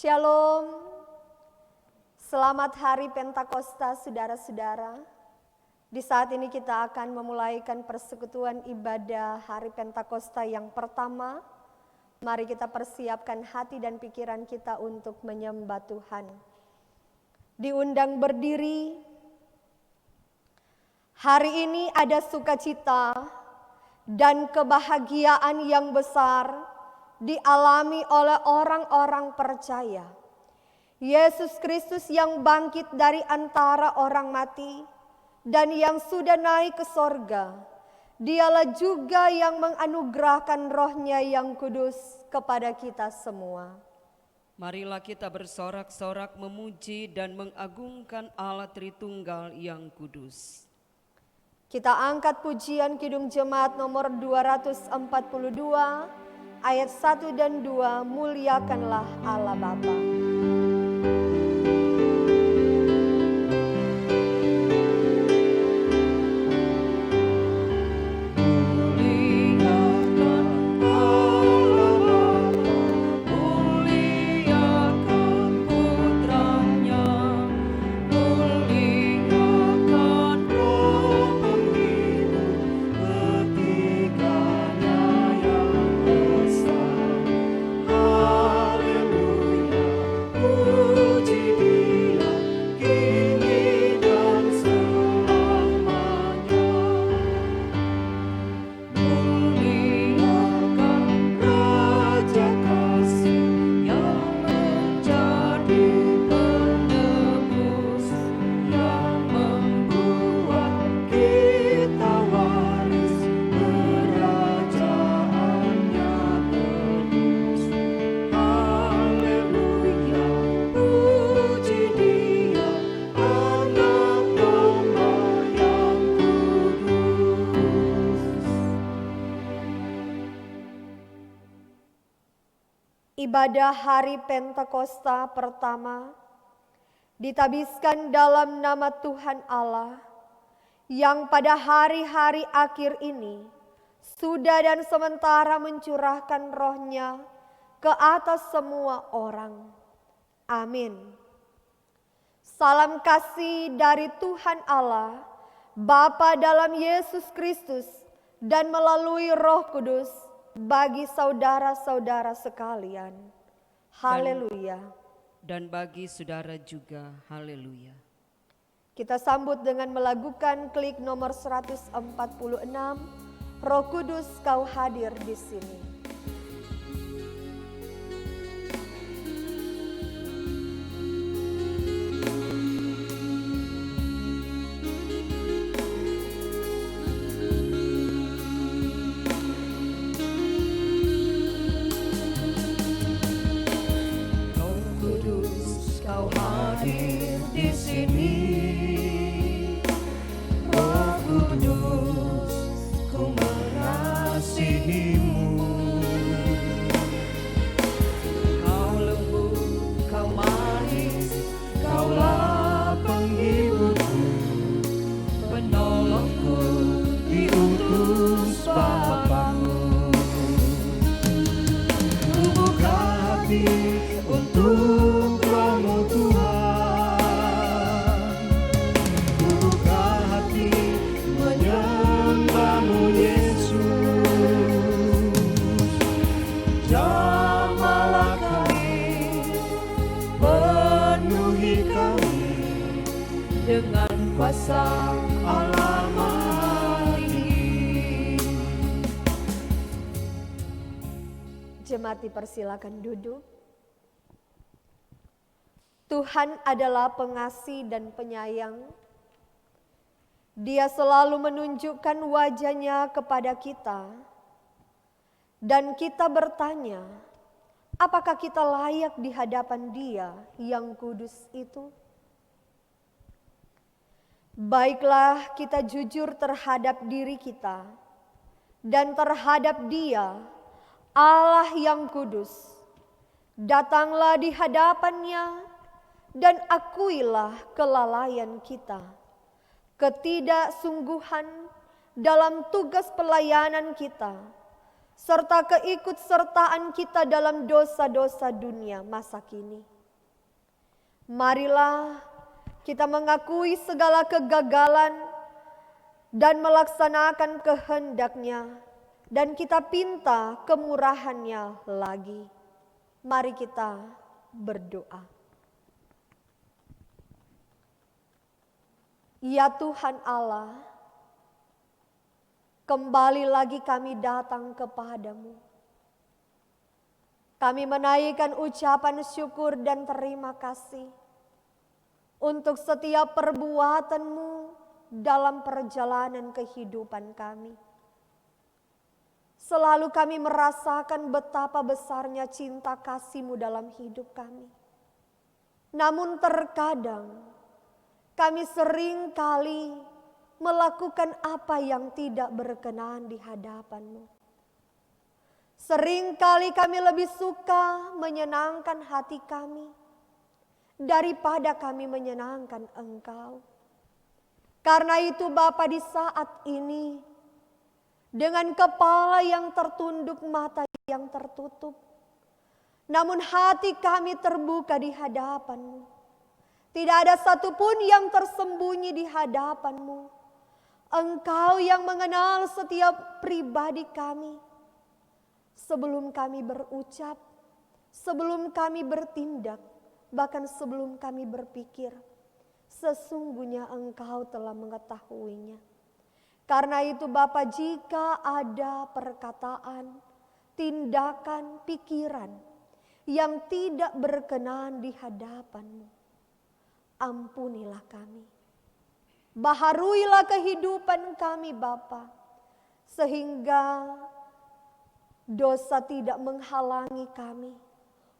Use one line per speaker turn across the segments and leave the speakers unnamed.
Shalom, selamat hari Pentakosta saudara-saudara. Di saat ini kita akan memulaikan persekutuan ibadah hari Pentakosta yang pertama. Mari kita persiapkan hati dan pikiran kita untuk menyembah Tuhan. Diundang berdiri. Hari ini ada sukacita dan kebahagiaan yang besar dialami oleh orang-orang percaya. Yesus Kristus yang bangkit dari antara orang mati dan yang sudah naik ke sorga, Dialah juga yang menganugerahkan Roh-Nya yang kudus kepada kita semua.
Marilah kita bersorak-sorak memuji dan mengagungkan Allah Tritunggal yang kudus.
Kita angkat pujian Kidung Jemaat nomor 242, ayat 1 dan 2, muliakanlah Allah Bapa. Ibadah hari Pentakosta pertama ditabiskan dalam nama Tuhan Allah yang pada hari-hari akhir ini sudah dan sementara mencurahkan Roh-Nya ke atas semua orang. Amin. Salam kasih dari Tuhan Allah, Bapa dalam Yesus Kristus dan melalui Roh Kudus bagi saudara-saudara sekalian. Haleluya.
Dan bagi saudara juga, haleluya.
Kita sambut dengan melakukan klik nomor 146, Roh Kudus kau hadir di sini. Jemaat dipersilakan duduk. Tuhan adalah pengasih dan penyayang. Dia selalu menunjukkan wajah-Nya kepada kita. Dan kita bertanya, apakah kita layak di hadapan Dia yang kudus itu? Baiklah kita jujur terhadap diri kita dan terhadap Dia, Allah yang kudus. Datanglah di hadapan-Nya dan akuilah kelalaian kita, ketidaksungguhan dalam tugas pelayanan kita, serta keikutsertaan kita dalam dosa-dosa dunia masa kini. Marilah kita mengakui segala kegagalan dan melaksanakan kehendak-Nya, dan kita pinta kemurahan-Nya lagi. Mari kita berdoa. Ya Tuhan Allah, kembali lagi kami datang kepadamu. Kami menaikkan ucapan syukur dan terima kasih untuk setiap perbuatan-Mu dalam perjalanan kehidupan kami. Selalu kami merasakan betapa besarnya cinta kasih-Mu dalam hidup kami. Namun terkadang kami sering kali melakukan apa yang tidak berkenan di hadapan-Mu. Sering kali kami lebih suka menyenangkan hati kami daripada kami menyenangkan Engkau. Karena itu Bapa, di saat ini dengan kepala yang tertunduk, mata yang tertutup, namun hati kami terbuka di hadapan-Mu. Tidak ada satupun yang tersembunyi di hadapan-Mu. Engkau yang mengenal setiap pribadi kami. Sebelum kami berucap, sebelum kami bertindak, bahkan sebelum kami berpikir, sesungguhnya Engkau telah mengetahuinya. Karena itu Bapa, jika ada perkataan, tindakan, pikiran yang tidak berkenan di hadapan-Mu, ampunilah kami. Baharuilah kehidupan kami Bapa, sehingga dosa tidak menghalangi kami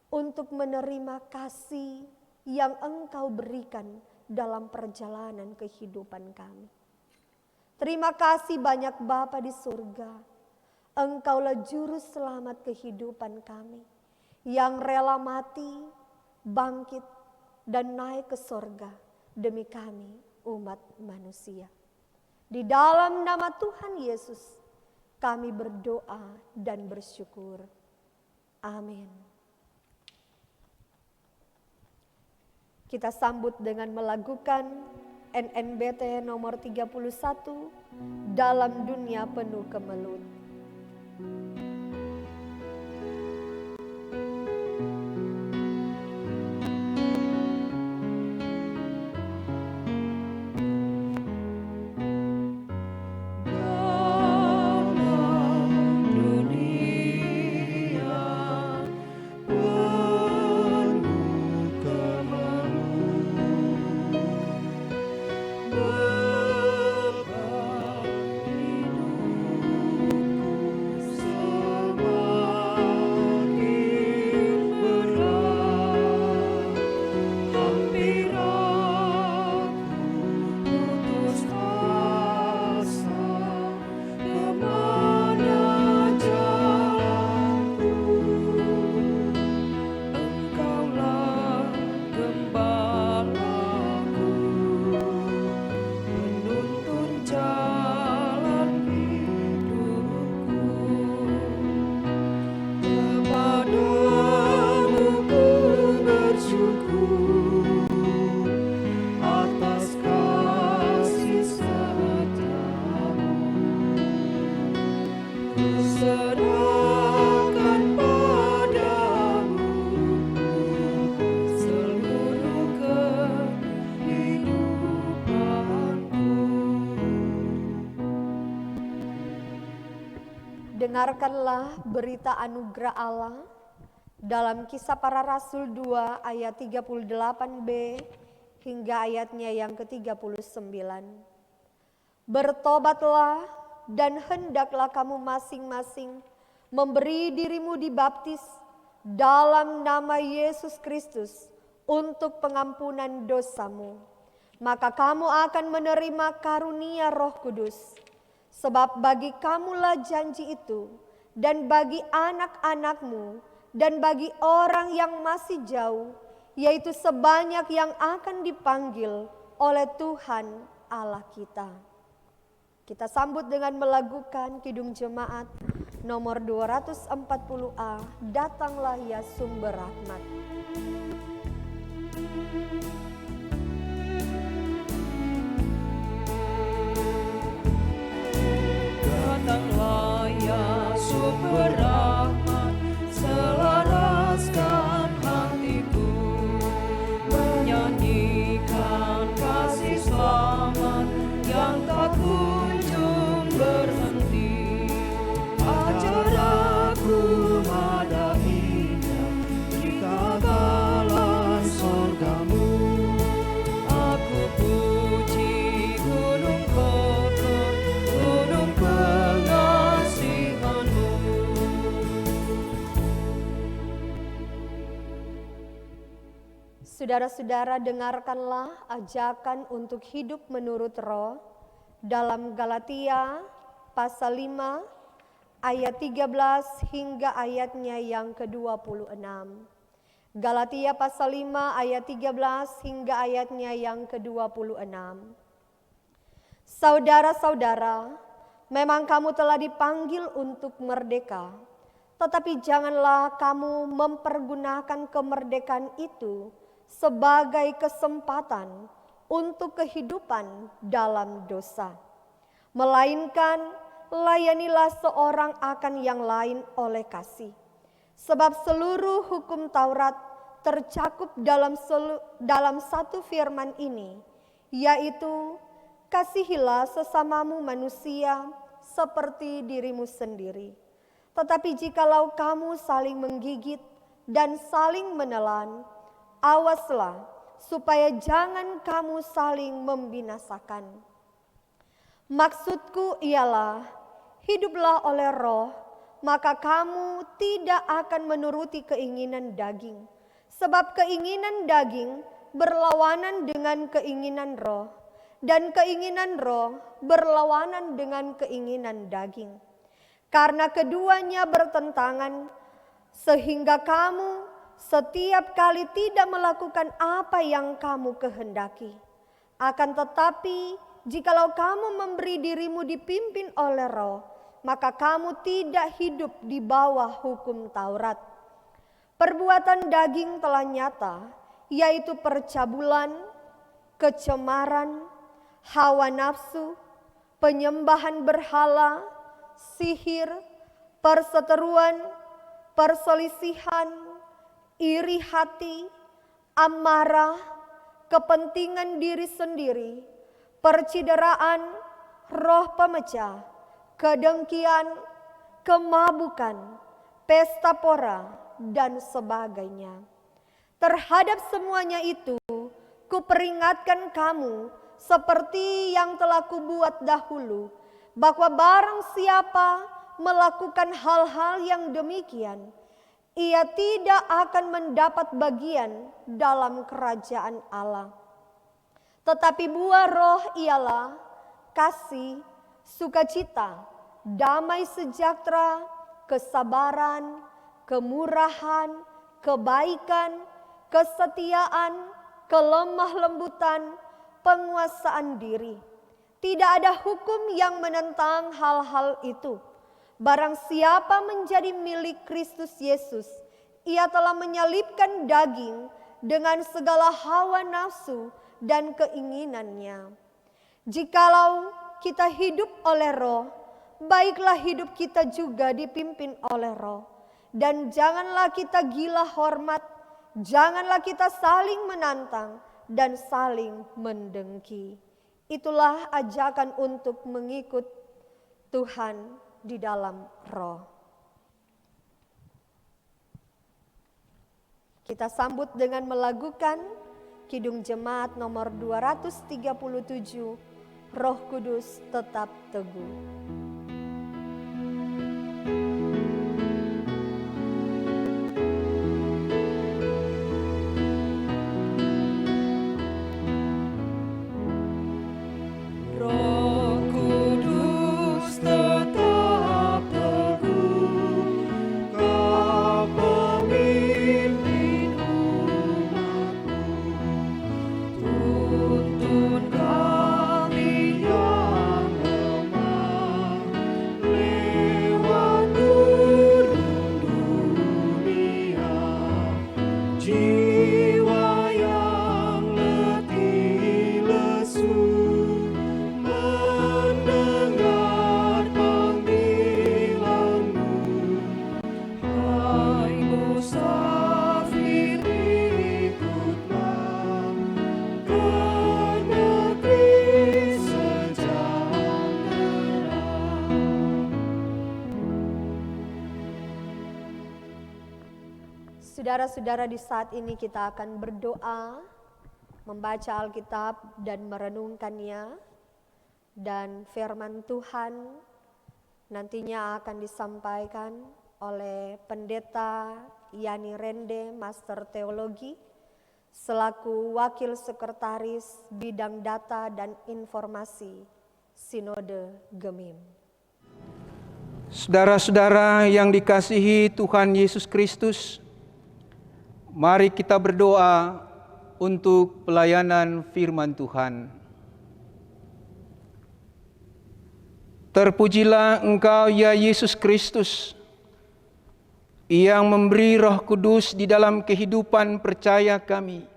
untuk menerima kasih yang Engkau berikan dalam perjalanan kehidupan kami. Terima kasih banyak Bapa di surga. Engkaulah juru selamat kehidupan kami, yang rela mati, bangkit, dan naik ke sorga demi kami umat manusia. Di dalam nama Tuhan Yesus kami berdoa dan bersyukur. Amin. Kita sambut dengan melakukan NNBT nomor 31, Dalam Dunia Penuh Kemelut. Dengarkanlah berita anugerah Allah dalam Kisah Para Rasul 2 ayat 38b hingga ayatnya yang ke-39. Bertobatlah dan hendaklah kamu masing-masing memberi dirimu dibaptis dalam nama Yesus Kristus untuk pengampunan dosamu. Maka kamu akan menerima karunia Roh Kudus. Sebab bagi kamulah janji itu, dan bagi anak-anakmu, dan bagi orang yang masih jauh, yaitu sebanyak yang akan dipanggil oleh Tuhan Allah kita. Kita sambut dengan melakukan kidung jemaat nomor 240A, Datanglah ya Sumber Rahmat.
Datanglah ya sumber rahmat, selaraskan hatiku, menyanyikan kasih selamat yang tak kunjung berhenti. Ajar aku madahinya di kagalan sorgamu. Aku puji gunung kokoh, gunung pengasihanmu.
Saudara-saudara, dengarkanlah ajakan untuk hidup menurut Roh dalam Galatia pasal 5 ayat 13 hingga ayatnya yang ke-26. Galatia pasal 5 ayat 13 hingga ayatnya yang ke-26. Saudara-saudara, memang kamu telah dipanggil untuk merdeka, tetapi janganlah kamu mempergunakan kemerdekaan itu sebagai kesempatan untuk kehidupan dalam dosa. Melainkan layanilah seorang akan yang lain oleh kasih. Sebab seluruh hukum Taurat tercakup dalam satu firman ini, yaitu kasihilah sesamamu manusia seperti dirimu sendiri. Tetapi jikalau kamu saling menggigit dan saling menelan, awaslah supaya jangan kamu saling membinasakan. Maksudku ialah, hiduplah oleh Roh, maka kamu tidak akan menuruti keinginan daging. Sebab keinginan daging berlawanan dengan keinginan Roh, dan keinginan Roh berlawanan dengan keinginan daging. Karena keduanya bertentangan, sehingga kamu setiap kali tidak melakukan apa yang kamu kehendaki. Akan tetapi, jikalau kamu memberi dirimu dipimpin oleh Roh, maka kamu tidak hidup di bawah hukum Taurat. Perbuatan daging telah nyata, yaitu percabulan, kecemaran, hawa nafsu, penyembahan berhala, sihir, perseteruan, perselisihan, iri hati, amarah, kepentingan diri sendiri, percideraan, roh pemecah, kedengkian, kemabukan, pesta pora, dan sebagainya. Terhadap semuanya itu, kuperingatkan kamu seperti yang telah kubuat dahulu, bahwa barang siapa melakukan hal-hal yang demikian, ia tidak akan mendapat bagian dalam kerajaan Allah. Tetapi buah Roh ialah kasih, sukacita, damai sejahtera, kesabaran, kemurahan, kebaikan, kesetiaan, kelemah lembutan, penguasaan diri. Tidak ada hukum yang menentang hal-hal itu. Barang siapa menjadi milik Kristus Yesus, ia telah menyalibkan daging dengan segala hawa nafsu dan keinginannya. Jikalau kita hidup oleh Roh, baiklah hidup kita juga dipimpin oleh Roh. Dan janganlah kita gila hormat, janganlah kita saling menantang dan saling mendengki. Itulah ajakan untuk mengikut Tuhan di dalam Roh. Kita sambut dengan melakukan Kidung Jemaat nomor 237, Roh Kudus tetap teguh. Saudara-saudara, di saat ini kita akan berdoa, membaca Alkitab dan merenungkannya. Dan firman Tuhan nantinya akan disampaikan oleh Pendeta Yani Rende, Master Teologi, selaku Wakil Sekretaris Bidang Data dan Informasi Sinode Gemim.
Saudara-saudara yang dikasihi Tuhan Yesus Kristus, mari kita berdoa untuk pelayanan firman Tuhan. Terpujilah Engkau ya Yesus Kristus, yang memberi Roh Kudus di dalam kehidupan percaya kami,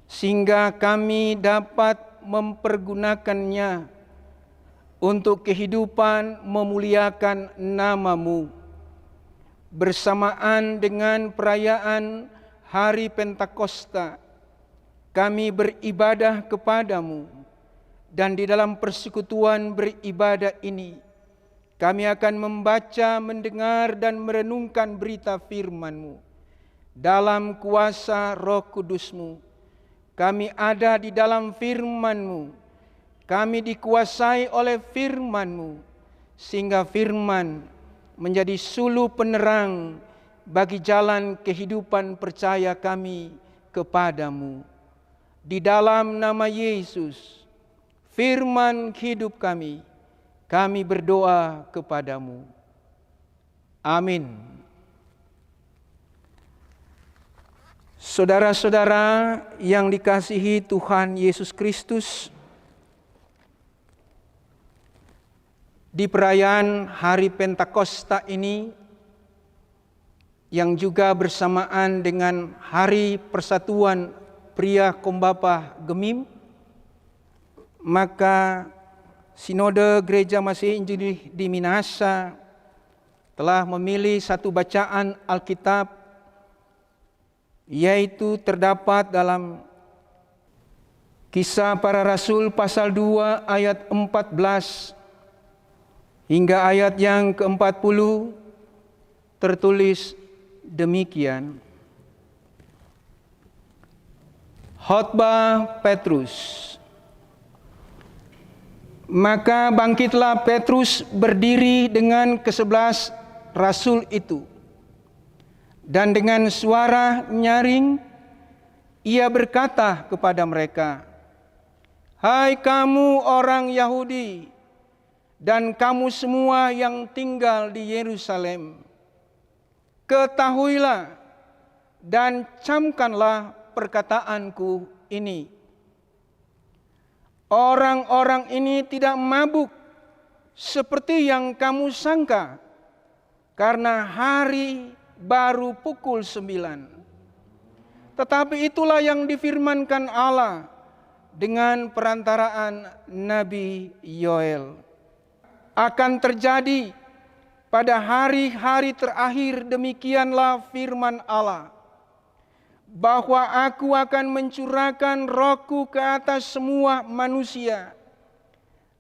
sehingga kami dapat mempergunakannya untuk kehidupan memuliakan nama-Mu. Bersamaan dengan perayaan Hari Pentakosta, kami beribadah kepadamu. Dan di dalam persekutuan beribadah ini, kami akan membaca, mendengar, dan merenungkan berita firman-Mu. Dalam kuasa Roh Kudus-Mu, kami ada di dalam firman-Mu. Kami dikuasai oleh firman-Mu, sehingga firman menjadi suluh penerang bagi jalan kehidupan percaya kami kepadamu. Di dalam nama Yesus, firman hidup kami berdoa kepadamu. Amin. Saudara-saudara yang dikasihi Tuhan Yesus Kristus, di perayaan Hari Pentakosta ini, yang juga bersamaan dengan Hari Persatuan Pria Kombapa Gemim, maka Sinode Gereja Masihi Injili di Minahasa telah memilih satu bacaan Alkitab, yaitu terdapat dalam Kisah Para Rasul pasal 2 ayat 14 hingga ayat yang ke-40, tertulis demikian. Khotbah Petrus. Maka bangkitlah Petrus berdiri dengan ke-11 rasul itu, dan dengan suara nyaring ia berkata kepada mereka, "Hai kamu orang Yahudi, dan kamu semua yang tinggal di Yerusalem, ketahuilah dan camkanlah perkataanku ini. Orang-orang ini tidak mabuk seperti yang kamu sangka, karena hari baru pukul 9. Tetapi itulah yang difirmankan Allah dengan perantaraan Nabi Yoel. Akan terjadi pada hari-hari terakhir, demikianlah firman Allah, bahwa aku akan mencurahkan Rohku ke atas semua manusia.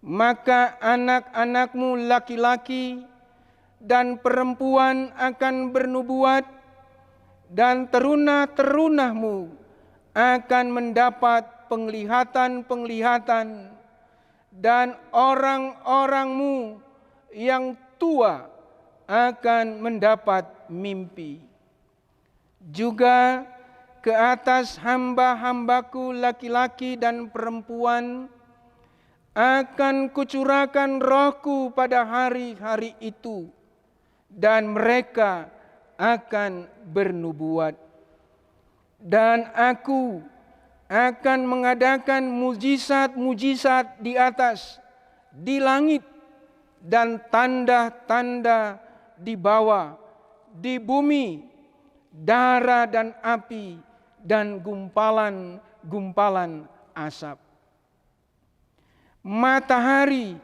Maka anak-anakmu laki-laki dan perempuan akan bernubuat, dan teruna-terunahmu akan mendapat penglihatan-penglihatan, dan orang-orangmu yang tua akan mendapat mimpi. Juga ke atas hamba-hambaku laki-laki dan perempuan akan kucurahkan Rohku pada hari-hari itu, dan mereka akan bernubuat. Dan aku akan mengadakan mujizat-mujizat di atas, di langit, dan tanda-tanda di bawah, di bumi, darah dan api, dan gumpalan-gumpalan asap. Matahari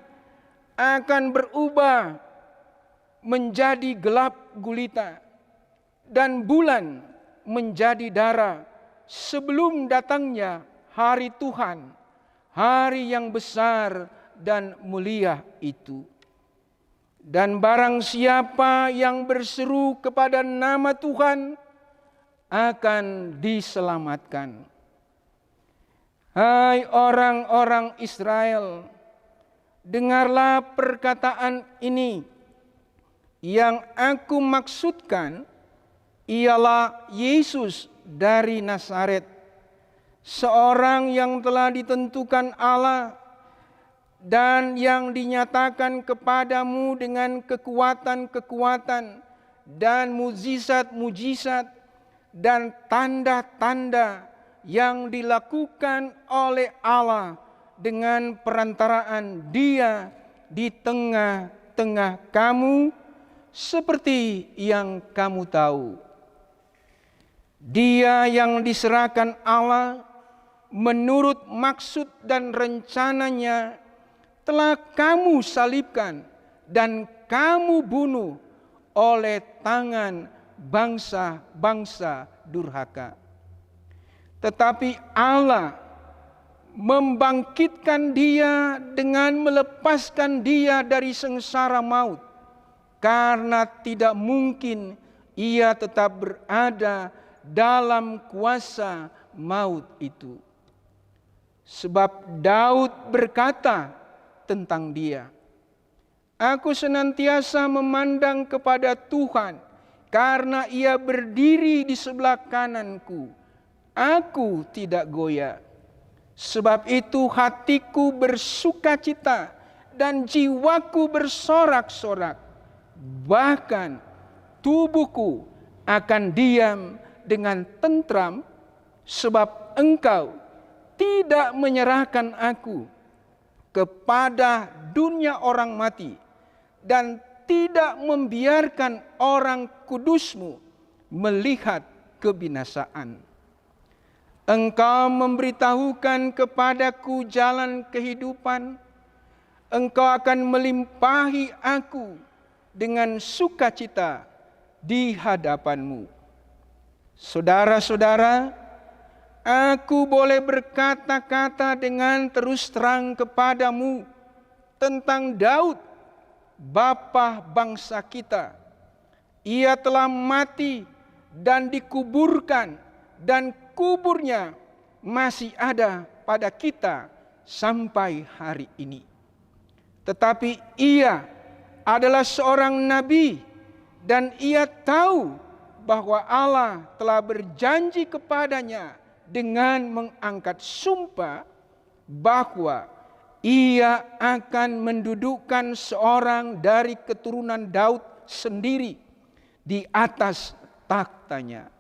akan berubah menjadi gelap gulita, dan bulan menjadi darah, sebelum datangnya hari Tuhan, hari yang besar dan mulia itu. Dan barang siapa yang berseru kepada nama Tuhan, akan diselamatkan. Hai orang-orang Israel, dengarlah perkataan ini. Yang aku maksudkan ialah Yesus dari Nazaret, seorang yang telah ditentukan Allah dan yang dinyatakan kepadamu dengan kekuatan-kekuatan dan mujizat-mujizat dan tanda-tanda yang dilakukan oleh Allah dengan perantaraan Dia di tengah-tengah kamu, seperti yang kamu tahu. Dia yang diserahkan Allah menurut maksud dan rencananya telah kamu salibkan dan kamu bunuh oleh tangan bangsa-bangsa durhaka. Tetapi Allah membangkitkan Dia dengan melepaskan Dia dari sengsara maut, karena tidak mungkin Ia tetap berada dalam kuasa maut itu. Sebab Daud berkata tentang Dia, aku senantiasa memandang kepada Tuhan, karena Ia berdiri di sebelah kananku. Aku tidak goyah. Sebab itu hatiku bersukacita dan jiwaku bersorak-sorak. Bahkan tubuhku akan diam dengan tentram, sebab Engkau tidak menyerahkan aku kepada dunia orang mati, dan tidak membiarkan orang kudus-Mu melihat kebinasaan. Engkau memberitahukan kepadaku jalan kehidupan. Engkau akan melimpahi aku dengan sukacita di hadapan-Mu. Saudara-saudara, aku boleh berkata-kata dengan terus terang kepadamu tentang Daud, bapa bangsa kita. Ia telah mati dan dikuburkan, dan kuburnya masih ada pada kita sampai hari ini. Tetapi ia adalah seorang nabi, dan ia tahu bahwa Allah telah berjanji kepadanya dengan mengangkat sumpah bahwa ia akan mendudukkan seorang dari keturunan Daud sendiri di atas takhtanya.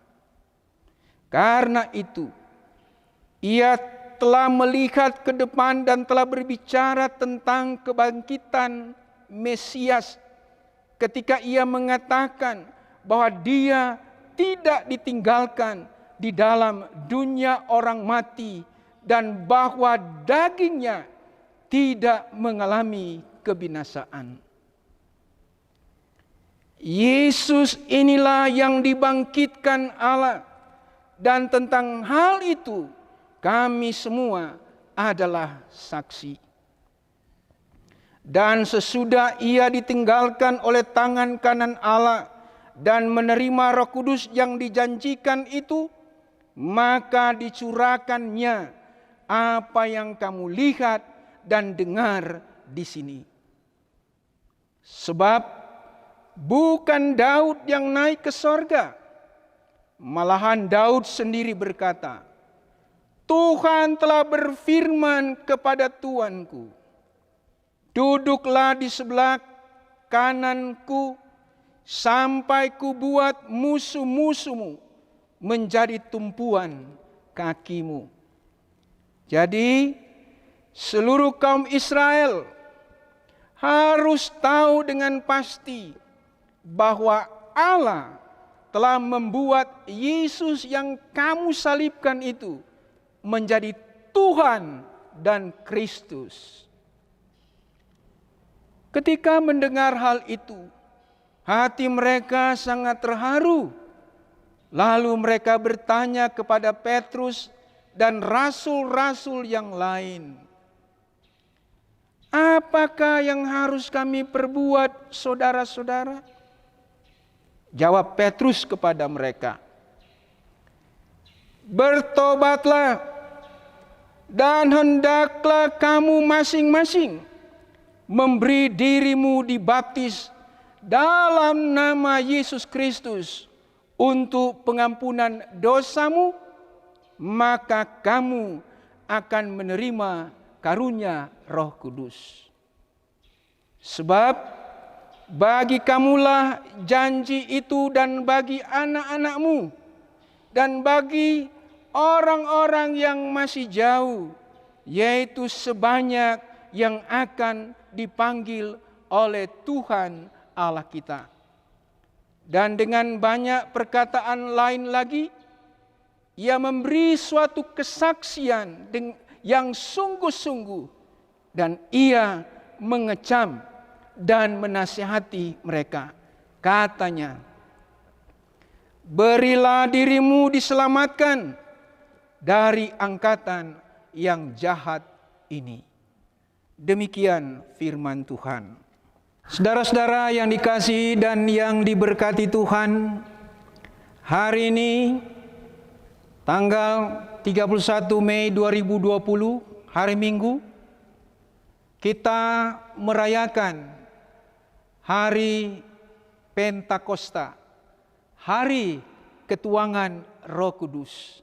Karena itu, ia telah melihat ke depan dan telah berbicara tentang kebangkitan Mesias ketika ia mengatakan bahwa Dia tidak ditinggalkan di dalam dunia orang mati dan bahwa dagingnya tidak mengalami kebinasaan. Yesus inilah yang dibangkitkan Allah. Dan tentang hal itu kami semua adalah saksi. Dan sesudah ia ditinggalkan oleh tangan kanan Allah dan menerima Roh Kudus yang dijanjikan itu, maka dicurahkannya apa yang kamu lihat dan dengar di sini. Sebab bukan Daud yang naik ke sorga, malahan Daud sendiri berkata, Tuhan telah berfirman kepada Tuanku, duduklah di sebelah kananku sampai ku buat musuh-musuhmu menjadi tumpuan kakimu. Jadi seluruh kaum Israel harus tahu dengan pasti bahwa Allah telah membuat Yesus yang kamu salibkan itu menjadi Tuhan dan Kristus. Ketika mendengar hal itu, hati mereka sangat terharu. Lalu mereka bertanya kepada Petrus dan rasul-rasul yang lain, apakah yang harus kami perbuat, saudara-saudara? Jawab Petrus kepada mereka, bertobatlah, dan hendaklah kamu masing-masing memberi dirimu dibaptis dalam nama Yesus Kristus untuk pengampunan dosamu, maka kamu akan menerima karunia Roh Kudus. Sebab bagi kamulah janji itu, dan bagi anak-anakmu, dan bagi orang-orang yang masih jauh, yaitu sebanyak yang akan dipanggil oleh Tuhan Allah kita. Dan dengan banyak perkataan lain lagi, ia memberi suatu kesaksian yang sungguh-sungguh, dan ia mengecam dan menasihati mereka. Katanya, berilah dirimu diselamatkan dari angkatan yang jahat ini. Demikian firman Tuhan. Saudara-saudara yang dikasihi dan yang diberkati Tuhan, hari ini tanggal 31 Mei 2020, hari Minggu, kita merayakan hari Pentakosta, hari ketuangan Roh Kudus.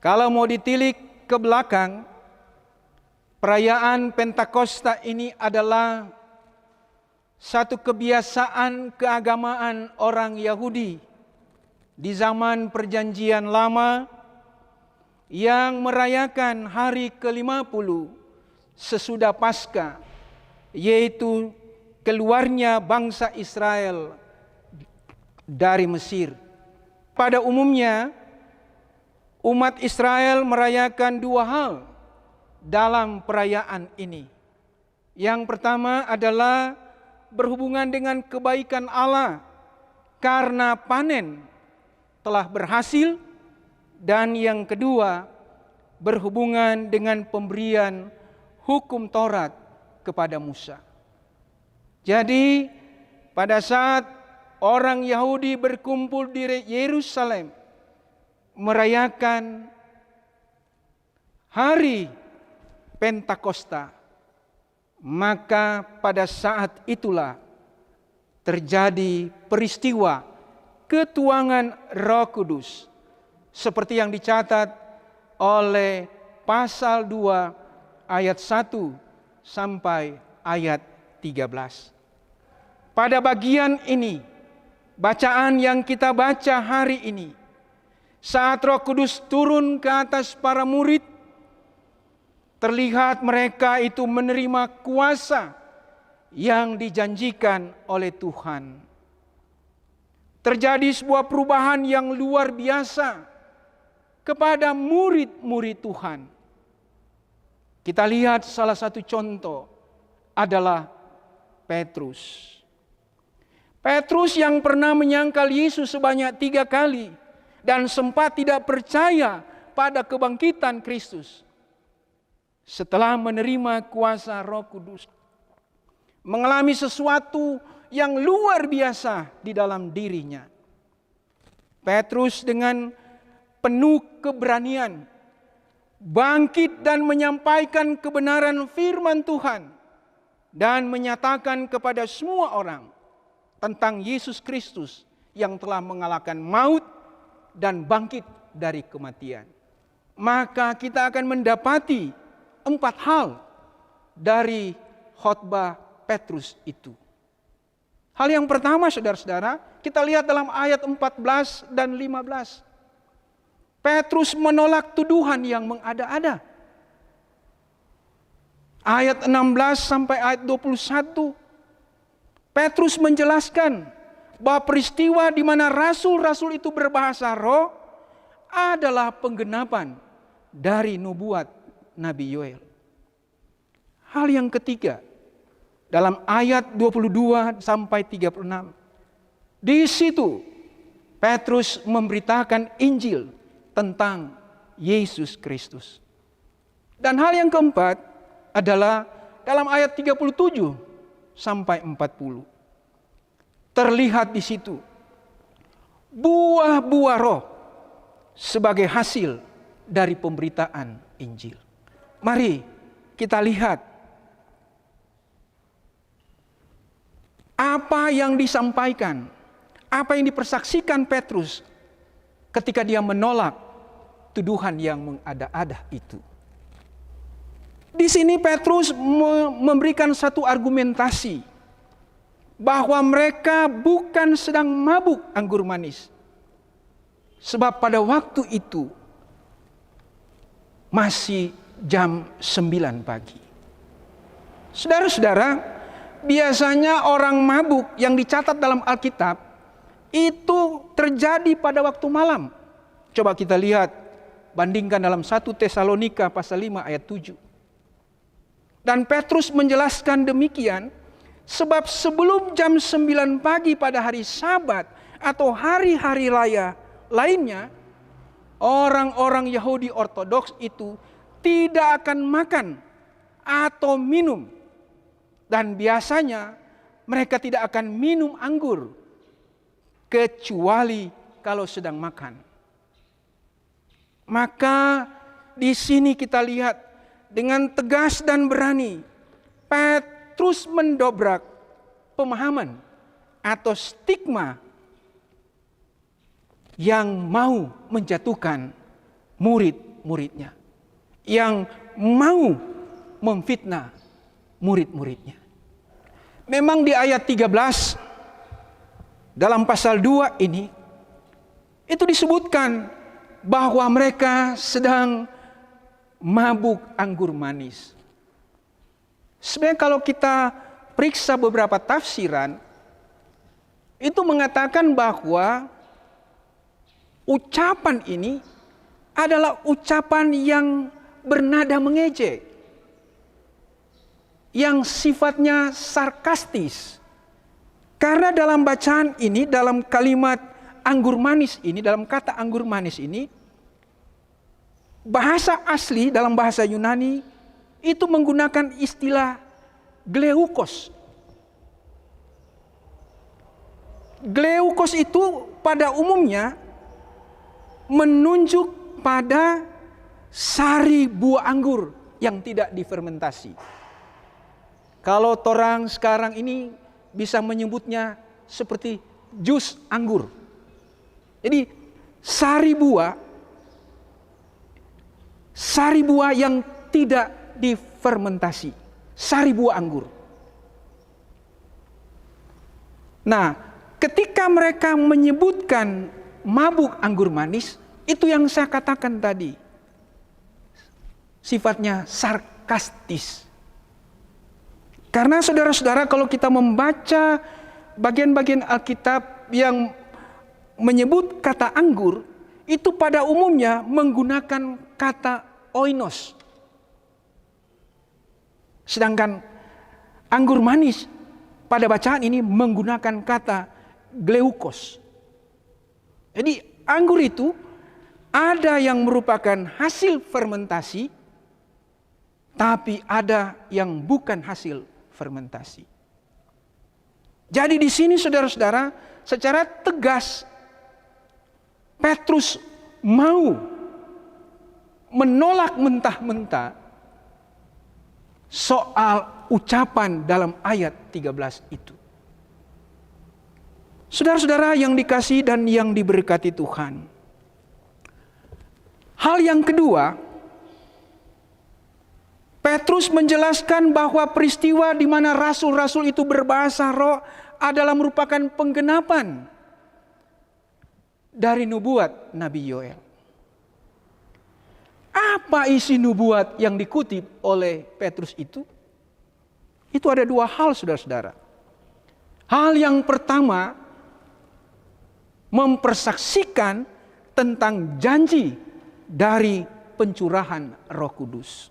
Kalau mau ditilik ke belakang, perayaan Pentakosta ini adalah satu kebiasaan keagamaan orang Yahudi di zaman Perjanjian Lama yang merayakan hari ke-50 sesudah Paskah, yaitu keluarnya bangsa Israel dari Mesir. Pada umumnya, umat Israel merayakan dua hal dalam perayaan ini. Yang pertama adalah berhubungan dengan kebaikan Allah karena panen telah berhasil, dan yang kedua berhubungan dengan pemberian hukum Taurat kepada Musa. Jadi pada saat orang Yahudi berkumpul di Yerusalem merayakan hari Pentakosta, maka pada saat itulah terjadi peristiwa ketuangan Roh Kudus seperti yang dicatat oleh pasal 2 ayat 1 sampai ayat 13. Pada bagian ini, bacaan yang kita baca hari ini, saat Roh Kudus turun ke atas para murid, terlihat mereka itu menerima kuasa yang dijanjikan oleh Tuhan. Terjadi sebuah perubahan yang luar biasa kepada murid-murid Tuhan. Kita lihat salah satu contoh adalah Petrus. Petrus yang pernah menyangkal Yesus sebanyak 3 kali dan sempat tidak percaya pada kebangkitan Kristus. Setelah menerima kuasa Roh Kudus, mengalami sesuatu yang luar biasa di dalam dirinya. Petrus dengan penuh keberanian bangkit dan menyampaikan kebenaran firman Tuhan dan menyatakan kepada semua orang tentang Yesus Kristus yang telah mengalahkan maut dan bangkit dari kematian. Maka kita akan mendapati 4 hal dari khotbah Petrus itu. Hal yang pertama, saudara-saudara, kita lihat dalam ayat 14 dan 15. Petrus menolak tuduhan yang mengada-ada. Ayat 16 sampai ayat 21. Petrus menjelaskan bahwa peristiwa di mana rasul-rasul itu berbahasa roh adalah penggenapan dari nubuat Nabi Yoel. Hal yang ketiga, dalam ayat 22 sampai 36. Di situ Petrus memberitakan Injil tentang Yesus Kristus. Dan hal yang keempat adalah dalam ayat 37 sampai 40. Terlihat di situ buah-buah roh sebagai hasil dari pemberitaan Injil. Mari kita lihat apa yang disampaikan, apa yang dipersaksikan Petrus ketika dia menolak tuduhan yang mengada-ada itu. Di sini Petrus memberikan satu argumentasi bahwa mereka bukan sedang mabuk anggur manis. Sebab pada waktu itu masih jam 9 pagi. Saudara-saudara, biasanya orang mabuk yang dicatat dalam Alkitab itu terjadi pada waktu malam. Coba kita lihat, bandingkan dalam 1 Tesalonika pasal 5 ayat 7. Dan Petrus menjelaskan demikian, sebab sebelum jam 9 pagi pada hari Sabat atau hari-hari raya lainnya, orang-orang Yahudi Ortodoks itu tidak akan makan atau minum. Dan biasanya mereka tidak akan minum anggur, kecuali kalau sedang makan. Maka di sini kita lihat dengan tegas dan berani, Petrus mendobrak pemahaman atau stigma yang mau menjatuhkan murid-muridnya, yang mau memfitnah murid-muridnya. Memang di ayat 13 dalam pasal 2 ini itu disebutkan bahwa mereka sedang mabuk anggur manis. Sebenarnya kalau kita periksa beberapa tafsiran, itu mengatakan bahwa ucapan ini adalah ucapan yang bernada mengejek, yang sifatnya sarkastis. Karena dalam bacaan ini, dalam kalimat anggur manis ini, dalam kata anggur manis ini, bahasa asli dalam bahasa Yunani itu menggunakan istilah gleukos. Gleukos itu pada umumnya menunjuk pada sari buah anggur yang tidak difermentasi. Kalau orang sekarang ini bisa menyebutnya seperti jus anggur. Jadi sari buah yang tidak difermentasi, sari buah anggur. Nah, ketika mereka menyebutkan mabuk anggur manis, itu yang saya katakan tadi, sifatnya sarkastis. Karena saudara-saudara, kalau kita membaca bagian-bagian Alkitab yang menyebut kata anggur, itu pada umumnya menggunakan kata oinos. Sedangkan anggur manis pada bacaan ini menggunakan kata gleukos. Jadi anggur itu ada yang merupakan hasil fermentasi, tapi ada yang bukan hasil fermentasi. Jadi di sini saudara-saudara, secara tegas Petrus mau menolak mentah-mentah soal ucapan dalam ayat 13 itu. Saudara-saudara yang dikasihi dan yang diberkati Tuhan, hal yang kedua, Petrus menjelaskan bahwa peristiwa di mana rasul-rasul itu berbahasa roh adalah merupakan penggenapan dari nubuat Nabi Yoel. Apa isi nubuat yang dikutip oleh Petrus itu? Itu ada dua hal, saudara-saudara. Hal yang pertama, mempersaksikan tentang janji dari pencurahan Roh Kudus.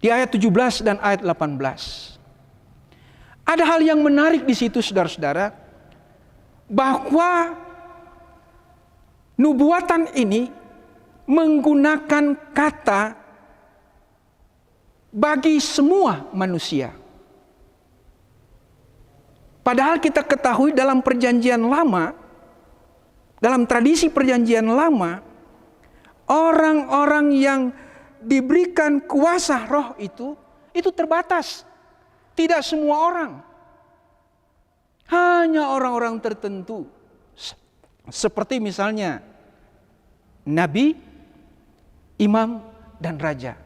Di ayat 17 dan ayat 18. Ada hal yang menarik di situ, saudara-saudara, bahwa nubuatan ini menggunakan kata bagi semua manusia. Padahal kita ketahui dalam perjanjian lama, dalam tradisi perjanjian lama, orang-orang yang diberikan kuasa roh itu terbatas. Tidak semua orang. Hanya orang-orang tertentu. Seperti misalnya nabi, imam, dan raja.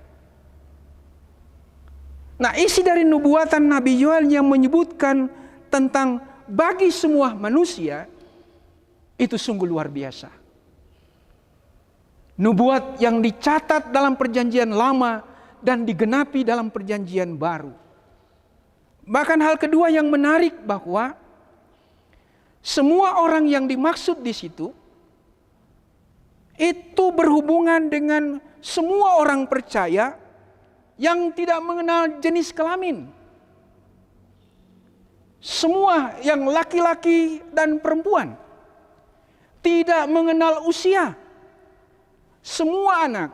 Nah, isi dari nubuatan Nabi Yoel yang menyebutkan tentang bagi semua manusia, itu sungguh luar biasa. Nubuat yang dicatat dalam perjanjian lama dan digenapi dalam perjanjian baru. Bahkan hal kedua yang menarik bahwa semua orang yang dimaksud di situ itu berhubungan dengan semua orang percaya yang tidak mengenal jenis kelamin. Semua yang laki-laki dan perempuan. Tidak mengenal usia. Semua anak,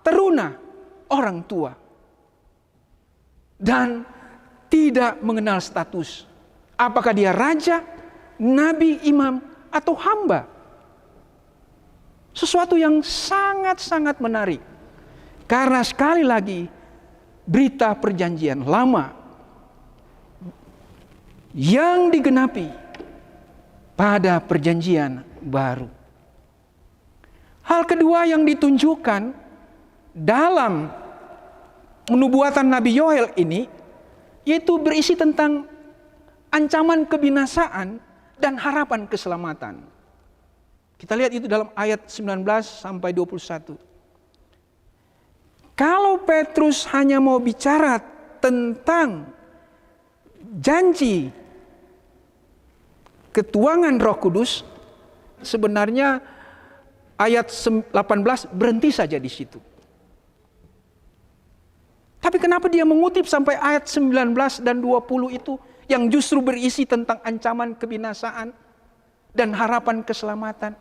teruna, orang tua. Dan tidak mengenal status. Apakah dia raja, nabi, imam, atau hamba. Sesuatu yang sangat-sangat menarik. Karena sekali lagi, berita perjanjian lama yang digenapi pada perjanjian baru. Hal kedua yang ditunjukkan dalam nubuatan Nabi Yoel ini, yaitu berisi tentang ancaman kebinasaan dan harapan keselamatan. Kita lihat itu dalam ayat 19 sampai 21. Kalau Petrus hanya mau bicara tentang janji ketuangan Roh Kudus, sebenarnya ayat 18 berhenti saja di situ. Tapi kenapa dia mengutip sampai ayat 19 dan 20 itu yang justru berisi tentang ancaman kebinasaan dan harapan keselamatan?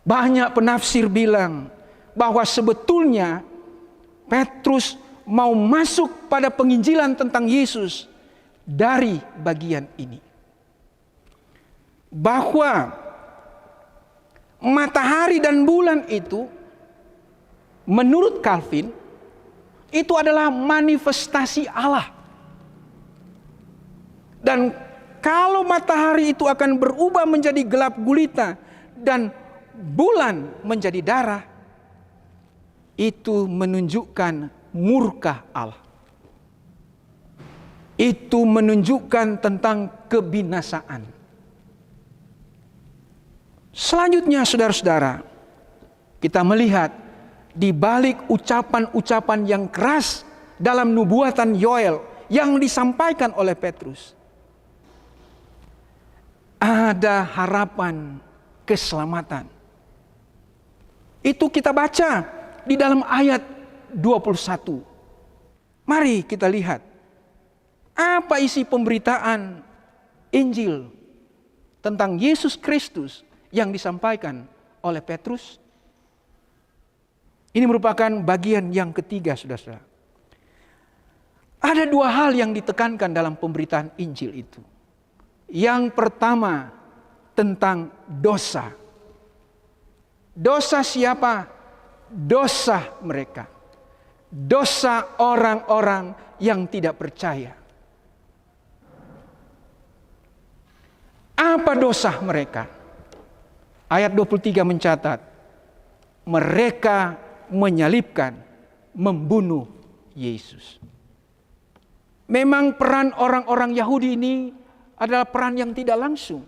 Banyak penafsir bilang bahwa sebetulnya Petrus mau masuk pada penginjilan tentang Yesus dari bagian ini. Bahwa matahari dan bulan itu menurut Calvin itu adalah manifestasi Allah. Dan kalau matahari itu akan berubah menjadi gelap gulita dan bulan menjadi darah, itu menunjukkan murka Allah. Itu menunjukkan tentang kebinasaan. Selanjutnya saudara-saudara, kita melihat di balik ucapan-ucapan yang keras dalam nubuatan Yoel yang disampaikan oleh Petrus, ada harapan keselamatan. Itu kita baca di dalam ayat 21. Mari kita lihat apa isi pemberitaan Injil tentang Yesus Kristus yang disampaikan oleh Petrus. Ini merupakan bagian yang ketiga, saudara-saudara. Ada dua hal yang ditekankan dalam pemberitaan Injil itu. Yang pertama tentang dosa. Dosa siapa? Dosa mereka. Dosa orang-orang yang tidak percaya. Apa dosa mereka? Ayat 23 mencatat, mereka menyalibkan, membunuh Yesus. Memang peran orang-orang Yahudi ini adalah peran yang tidak langsung.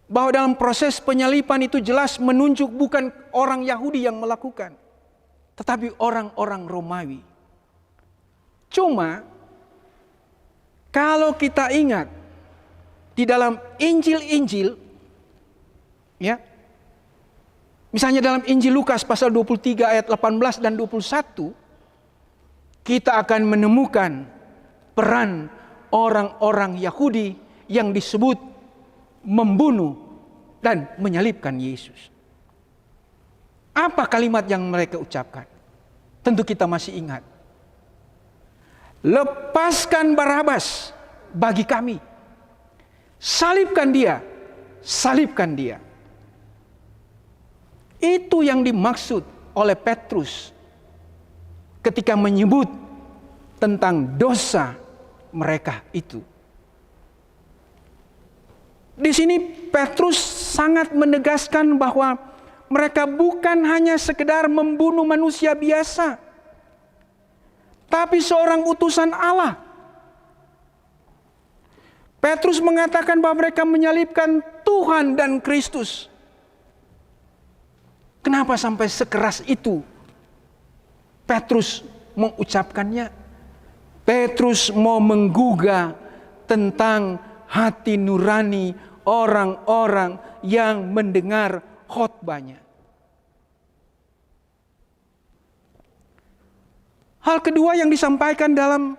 Bahwa dalam proses penyalipan itu jelas menunjuk bukan orang Yahudi yang melakukan, tetapi orang-orang Romawi. Cuma kalau kita ingat di dalam Injil-Injil, ya, misalnya dalam Injil Lukas pasal 23 ayat 18 dan 21, kita akan menemukan peran orang-orang Yahudi yang disebut membunuh dan menyalibkan Yesus. Apa kalimat yang mereka ucapkan? Tentu kita masih ingat. Lepaskan Barabas bagi kami. Salibkan dia, salibkan dia. Itu yang dimaksud oleh Petrus ketika menyebut tentang dosa mereka itu. Di sini Petrus sangat menegaskan bahwa mereka bukan hanya sekedar membunuh manusia biasa, tapi seorang utusan Allah. Petrus mengatakan bahwa mereka menyalibkan Tuhan dan Kristus. Kenapa sampai sekeras itu Petrus mengucapkannya? Petrus mau menggugah tentang hati nurani orang-orang yang mendengar khotbahnya. Hal kedua yang disampaikan dalam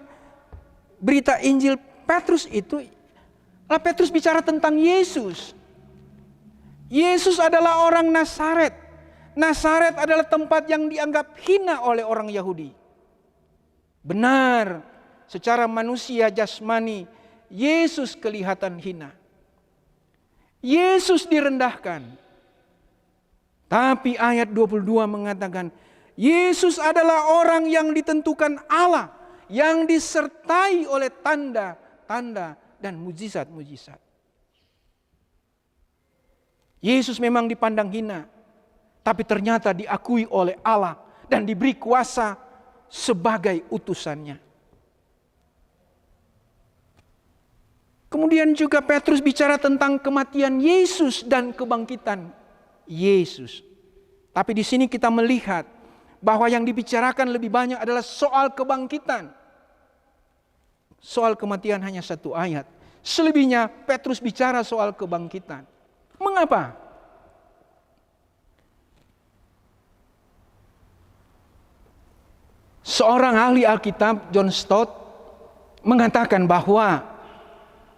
berita Injil Petrus itu, Petrus bicara tentang Yesus. Yesus adalah orang Nazaret. Nazaret adalah tempat yang dianggap hina oleh orang Yahudi. Benar, secara manusia jasmani, Yesus kelihatan hina. Yesus direndahkan. Tapi ayat 22 mengatakan, Yesus adalah orang yang ditentukan Allah, yang disertai oleh tanda-tanda dan mujizat-mujizat. Yesus memang dipandang hina, tapi ternyata diakui oleh Allah dan diberi kuasa sebagai utusannya. Kemudian juga Petrus bicara tentang kematian Yesus dan kebangkitan Yesus. Tapi di sini kita melihat bahwa yang dibicarakan lebih banyak adalah soal kebangkitan. Soal kematian hanya satu ayat. Selebihnya Petrus bicara soal kebangkitan. Mengapa? Seorang ahli Alkitab, John Stott, mengatakan bahwa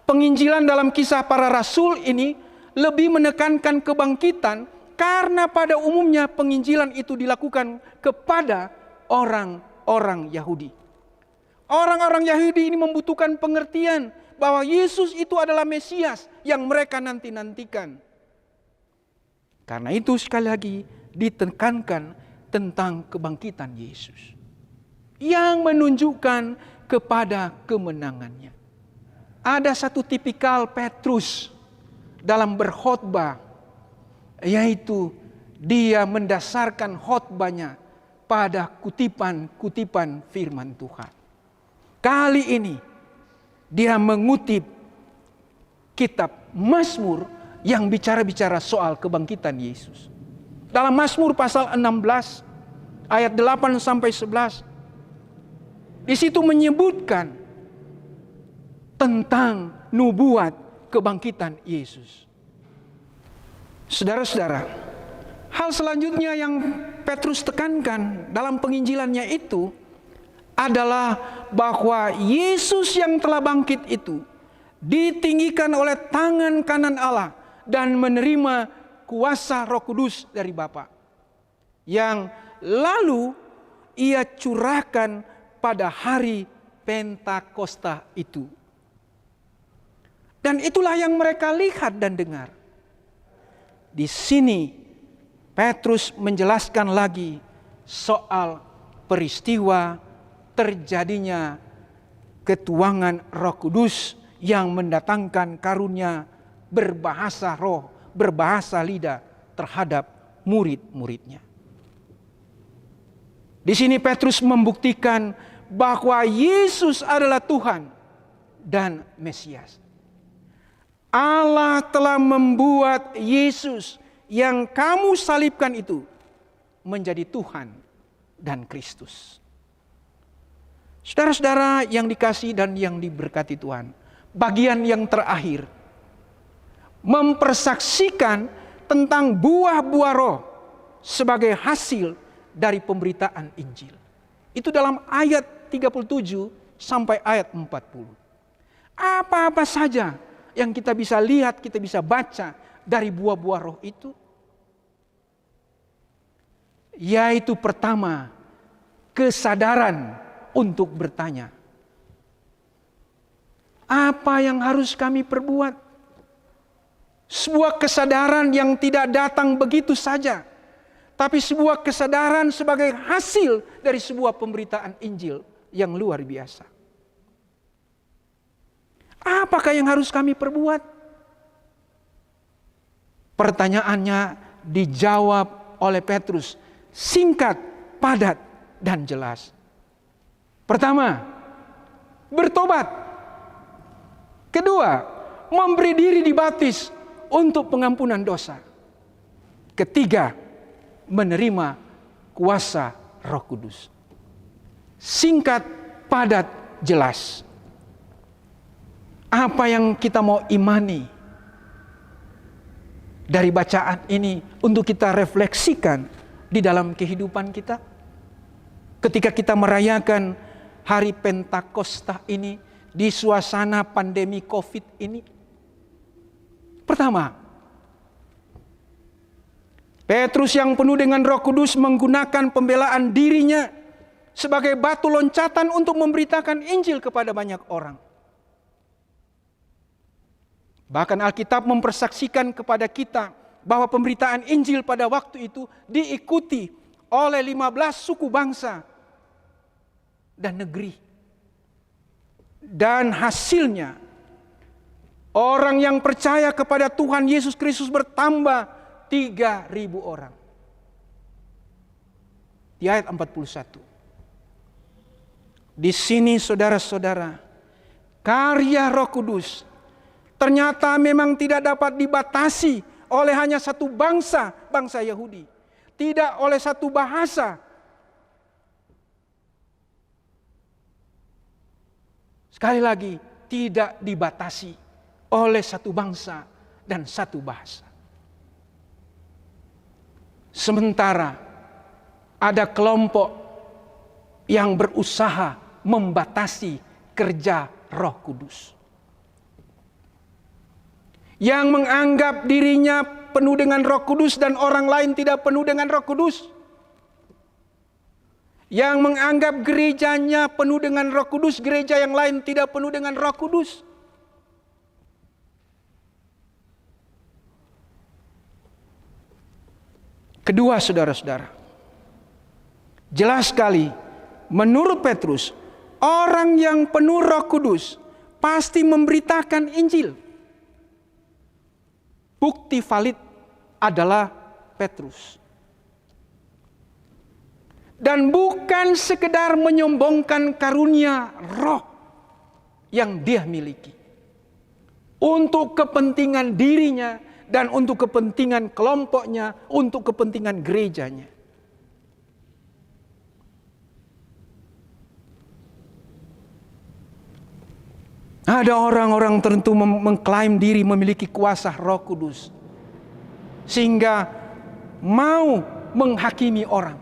penginjilan dalam kisah para rasul ini lebih menekankan kebangkitan karena pada umumnya penginjilan itu dilakukan kepada orang-orang Yahudi. Orang-orang Yahudi ini membutuhkan pengertian bahwa Yesus itu adalah Mesias yang mereka nanti-nantikan. Karena itu sekali lagi ditekankan tentang kebangkitan Yesus yang menunjukkan kepada kemenangannya. Ada satu tipikal Petrus dalam berkhotbah, yaitu dia mendasarkan khotbahnya pada kutipan-kutipan firman Tuhan. Kali ini dia mengutip kitab Mazmur yang bicara-bicara soal kebangkitan Yesus. Dalam Mazmur pasal 16 ayat 8 sampai 11, di situ menyebutkan tentang nubuat kebangkitan Yesus. Saudara-saudara, hal selanjutnya yang Petrus tekankan dalam penginjilannya itu adalah bahwa Yesus yang telah bangkit itu ditinggikan oleh tangan kanan Allah dan menerima kuasa Roh Kudus dari Bapa, yang lalu ia curahkan pada hari Pentakosta itu. Dan itulah yang mereka lihat dan dengar. Di sini Petrus menjelaskan lagi soal peristiwa terjadinya ketuangan Roh Kudus yang mendatangkan karunia berbahasa roh, berbahasa lidah terhadap murid-muridnya. Di sini Petrus membuktikan bahwa Yesus adalah Tuhan dan Mesias. Allah telah membuat Yesus yang kamu salibkan itu menjadi Tuhan dan Kristus. Saudara-saudara yang dikasihi dan yang diberkati Tuhan, bagian yang terakhir mempersaksikan tentang buah-buah roh sebagai hasil dari pemberitaan Injil. Itu dalam ayat 37 sampai ayat 40. Apa-apa saja yang kita bisa lihat, kita bisa baca dari buah-buah roh itu? Yaitu pertama, kesadaran untuk bertanya. Apa yang harus kami perbuat? Sebuah kesadaran yang tidak datang begitu saja, tapi sebuah kesadaran sebagai hasil dari sebuah pemberitaan Injil yang luar biasa. Apakah yang harus kami perbuat? Pertanyaannya dijawab oleh Petrus, singkat, padat, dan jelas. Pertama, bertobat. Kedua, memberi diri dibaptis untuk pengampunan dosa. Ketiga, menerima kuasa Roh Kudus. Singkat, padat, jelas. Apa yang kita mau imani dari bacaan ini untuk kita refleksikan di dalam kehidupan kita? Ketika kita merayakan hari Pentakosta ini di suasana pandemi COVID ini. Pertama, Petrus yang penuh dengan Roh Kudus menggunakan pembelaan dirinya sebagai batu loncatan untuk memberitakan Injil kepada banyak orang. Bahkan Alkitab mempersaksikan kepada kita bahwa pemberitaan Injil pada waktu itu diikuti oleh 15 suku bangsa dan negeri. Dan hasilnya, orang yang percaya kepada Tuhan Yesus Kristus bertambah 3.000 orang. Di ayat 41. Di sini saudara-saudara, karya Roh Kudus ternyata memang tidak dapat dibatasi oleh hanya satu bangsa, bangsa Yahudi. Tidak oleh satu bahasa. Sekali lagi, tidak dibatasi oleh satu bangsa dan satu bahasa. Sementara ada kelompok yang berusaha membatasi kerja Roh Kudus. Yang menganggap dirinya penuh dengan Roh Kudus dan orang lain tidak penuh dengan Roh Kudus. Yang menganggap gerejanya penuh dengan Roh Kudus, gereja yang lain tidak penuh dengan Roh Kudus. Kedua, saudara-saudara, jelas sekali menurut Petrus, orang yang penuh Roh Kudus pasti memberitakan Injil. Bukti valid adalah Petrus. Dan bukan sekedar menyombongkan karunia roh yang dia miliki. Untuk kepentingan dirinya dan untuk kepentingan kelompoknya, untuk kepentingan gerejanya. Ada orang-orang tertentu mengklaim diri memiliki kuasa Roh Kudus. Sehingga mau menghakimi orang.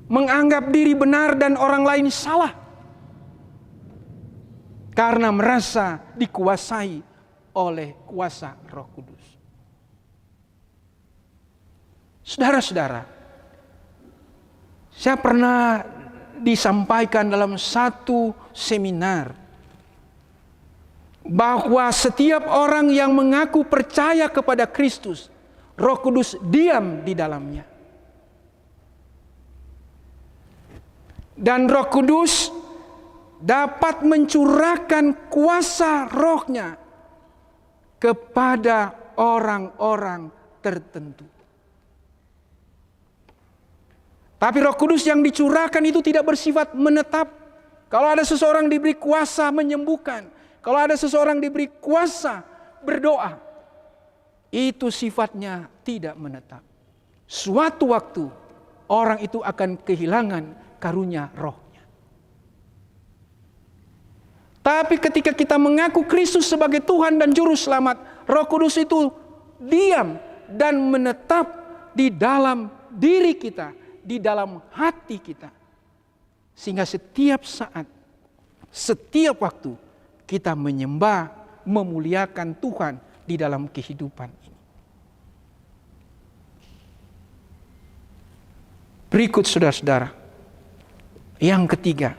Menganggap diri benar dan orang lain salah. Karena merasa dikuasai oleh kuasa Roh Kudus. Saudara-saudara, saya pernah disampaikan dalam satu seminar bahwa setiap orang yang mengaku percaya kepada Kristus, Roh Kudus diam di dalamnya. Dan Roh Kudus dapat mencurahkan kuasa rohnya kepada orang-orang tertentu. Tapi Roh Kudus yang dicurahkan itu tidak bersifat menetap. Kalau ada seseorang diberi kuasa menyembuhkan, kalau ada seseorang diberi kuasa berdoa, itu sifatnya tidak menetap. Suatu waktu orang itu akan kehilangan karunia rohnya. Tapi ketika kita mengaku Kristus sebagai Tuhan dan Juru Selamat, Roh Kudus itu diam dan menetap di dalam diri kita, di dalam hati kita. Sehingga setiap saat, setiap waktu kita menyembah, memuliakan Tuhan di dalam kehidupan ini. Berikut saudara-saudara, yang ketiga,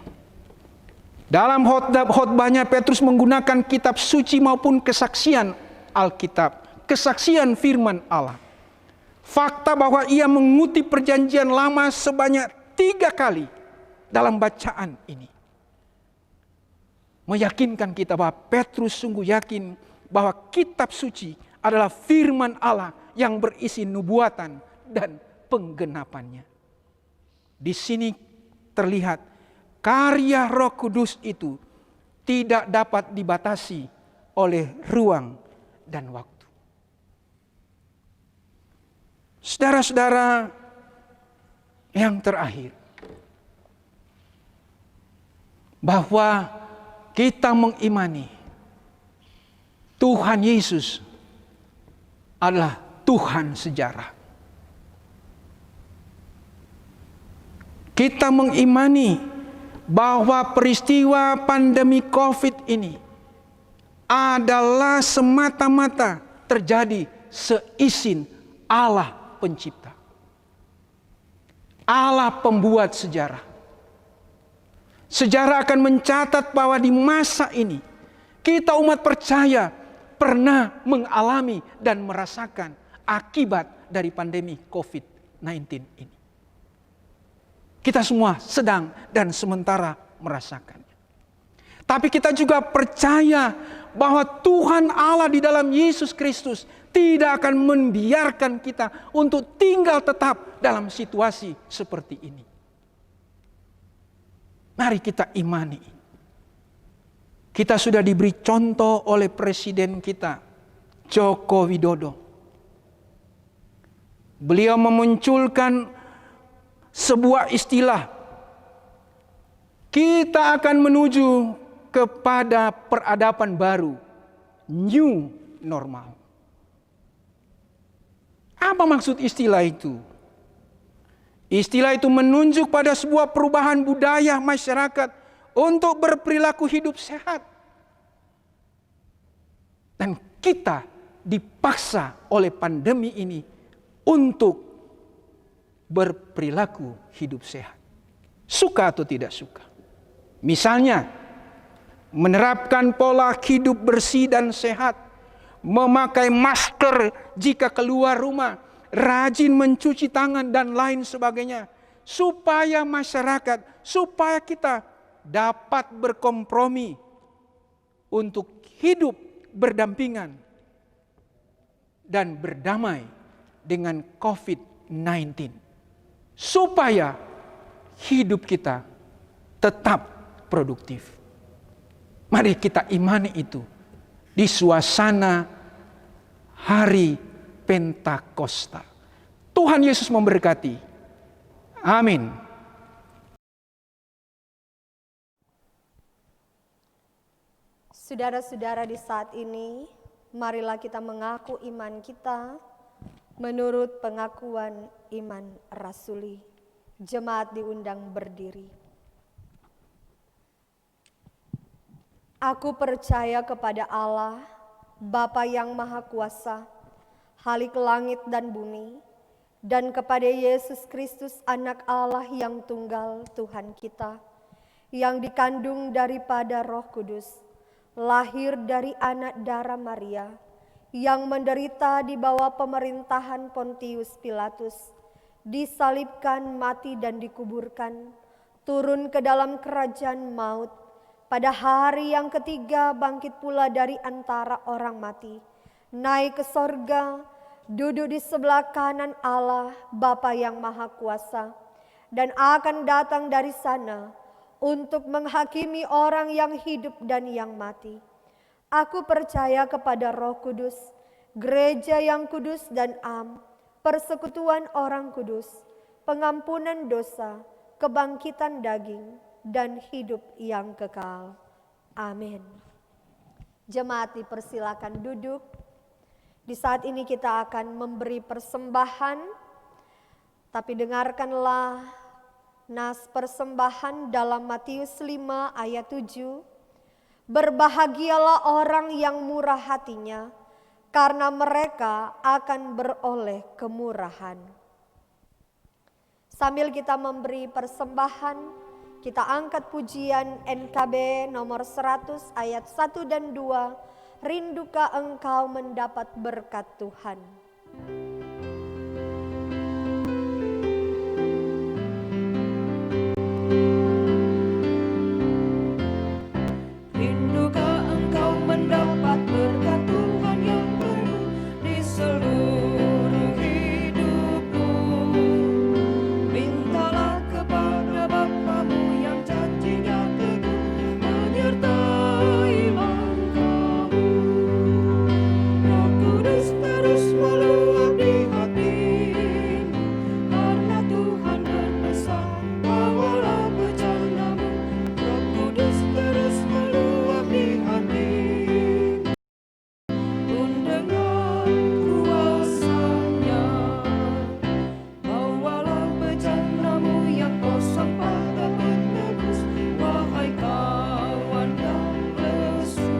Dalam khotbahnya Petrus menggunakan kitab suci maupun kesaksian Alkitab, kesaksian firman Allah. Fakta bahwa ia mengutip perjanjian lama sebanyak 3 kali dalam bacaan ini meyakinkan kita bahwa Petrus sungguh yakin bahwa kitab suci adalah firman Allah yang berisi nubuatan dan penggenapannya. Di sini terlihat karya Roh Kudus itu tidak dapat dibatasi oleh ruang dan waktu. Saudara-saudara yang terakhir, bahwa kita mengimani Tuhan Yesus adalah Tuhan sejarah. Kita mengimani bahwa peristiwa pandemi COVID ini adalah semata-mata terjadi seizin Allah pencipta. Allah pembuat sejarah. Sejarah akan mencatat bahwa di masa ini kita umat percaya pernah mengalami dan merasakan akibat dari pandemi COVID-19 ini. Kita semua sedang dan sementara merasakannya. Tapi kita juga percaya bahwa Tuhan Allah di dalam Yesus Kristus tidak akan membiarkan kita untuk tinggal tetap dalam situasi seperti ini. Mari kita imani. Kita sudah diberi contoh oleh Presiden kita, Joko Widodo. Beliau memunculkan sebuah istilah. Kita akan menuju kepada peradaban baru, new normal. Apa maksud istilah itu? Istilah itu menunjuk pada sebuah perubahan budaya masyarakat untuk berperilaku hidup sehat. Dan kita dipaksa oleh pandemi ini untuk berperilaku hidup sehat. Suka atau tidak suka. Misalnya, menerapkan pola hidup bersih dan sehat, memakai masker jika keluar rumah, rajin mencuci tangan dan lain sebagainya. Supaya masyarakat, supaya kita dapat berkompromi untuk hidup berdampingan dan berdamai dengan COVID-19. Supaya hidup kita tetap produktif. Mari kita imani itu di suasana hari Pentakosta. Tuhan Yesus memberkati. Amin.
Saudara-saudara, di saat ini, marilah kita mengaku iman kita menurut pengakuan iman rasuli. Jemaat diundang berdiri. Aku percaya kepada Allah, Bapa yang Maha Kuasa, Khalik langit dan bumi, dan kepada Yesus Kristus anak Allah yang tunggal Tuhan kita, yang dikandung daripada Roh Kudus, lahir dari anak darah Maria, yang menderita di bawah pemerintahan Pontius Pilatus, disalibkan, mati dan dikuburkan, turun ke dalam kerajaan maut, pada hari yang ketiga bangkit pula dari antara orang mati, naik ke sorga, duduk di sebelah kanan Allah Bapa yang Maha Kuasa, dan akan datang dari sana untuk menghakimi orang yang hidup dan yang mati. Aku percaya kepada Roh Kudus, gereja yang kudus dan am, persekutuan orang kudus, pengampunan dosa, kebangkitan daging, dan hidup yang kekal. Amin. Jemaat dipersilakan duduk. Di saat ini kita akan memberi persembahan, tapi dengarkanlah nas persembahan dalam Matius 5 ayat 7. Berbahagialah orang yang murah hatinya, karena mereka akan beroleh kemurahan. Sambil kita memberi persembahan, Kita angkat pujian NKB nomor 100 ayat 1 dan 2. Rindukah engkau mendapat berkat Tuhan?
Rindukah engkau mendapat berkat Tuhan yang penuh di seluruh hidupmu? Mintalah kepada Bapamu yang janjinya teguh menyertai langkahmu. Roh Kudus terus meluap di hatimu, karena Tuhan berpesan, bawalah bejanamu. Roh Kudus terus meluap di hatimu, mendengar kuasanya. Bawalah bejanamu yang kosong pada penebus, wahai kawan yang lesu.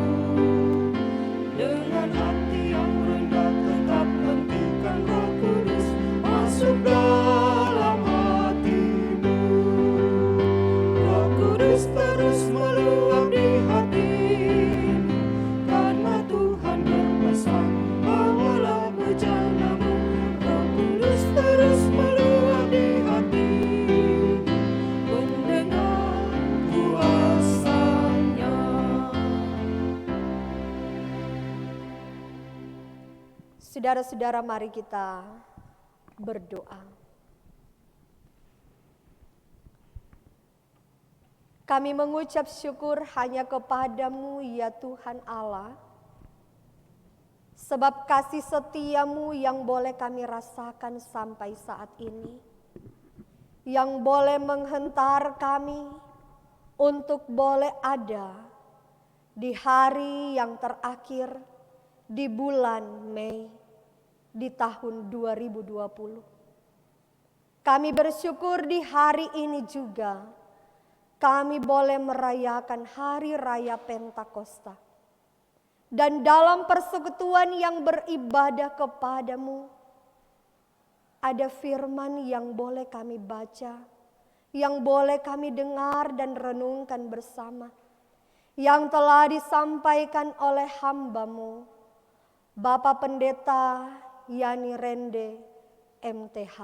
Dengan hati yang rendah tetap hentikan Roh Kudus masuk dalam hatimu. Roh Kudus terus meluap di hatimu, karena Tuhan berpesan, bawalah bejanamu. Roh Kudus terus meluap di hatimu, mendengar kuasanya.
Saudara-saudara, mari kita berdoa. Kami mengucap syukur hanya kepadamu ya Tuhan Allah, sebab kasih setiamu yang boleh kami rasakan sampai saat ini, yang boleh menghentar kami untuk boleh ada di hari yang terakhir di bulan Mei di tahun 2020. Kami bersyukur di hari ini juga kami boleh merayakan hari raya Pentakosta. Dan dalam persekutuan yang beribadah kepadamu, ada firman yang boleh kami baca, yang boleh kami dengar dan renungkan bersama, yang telah disampaikan oleh hamba-Mu, Bapak Pendeta Yani Rende MTH.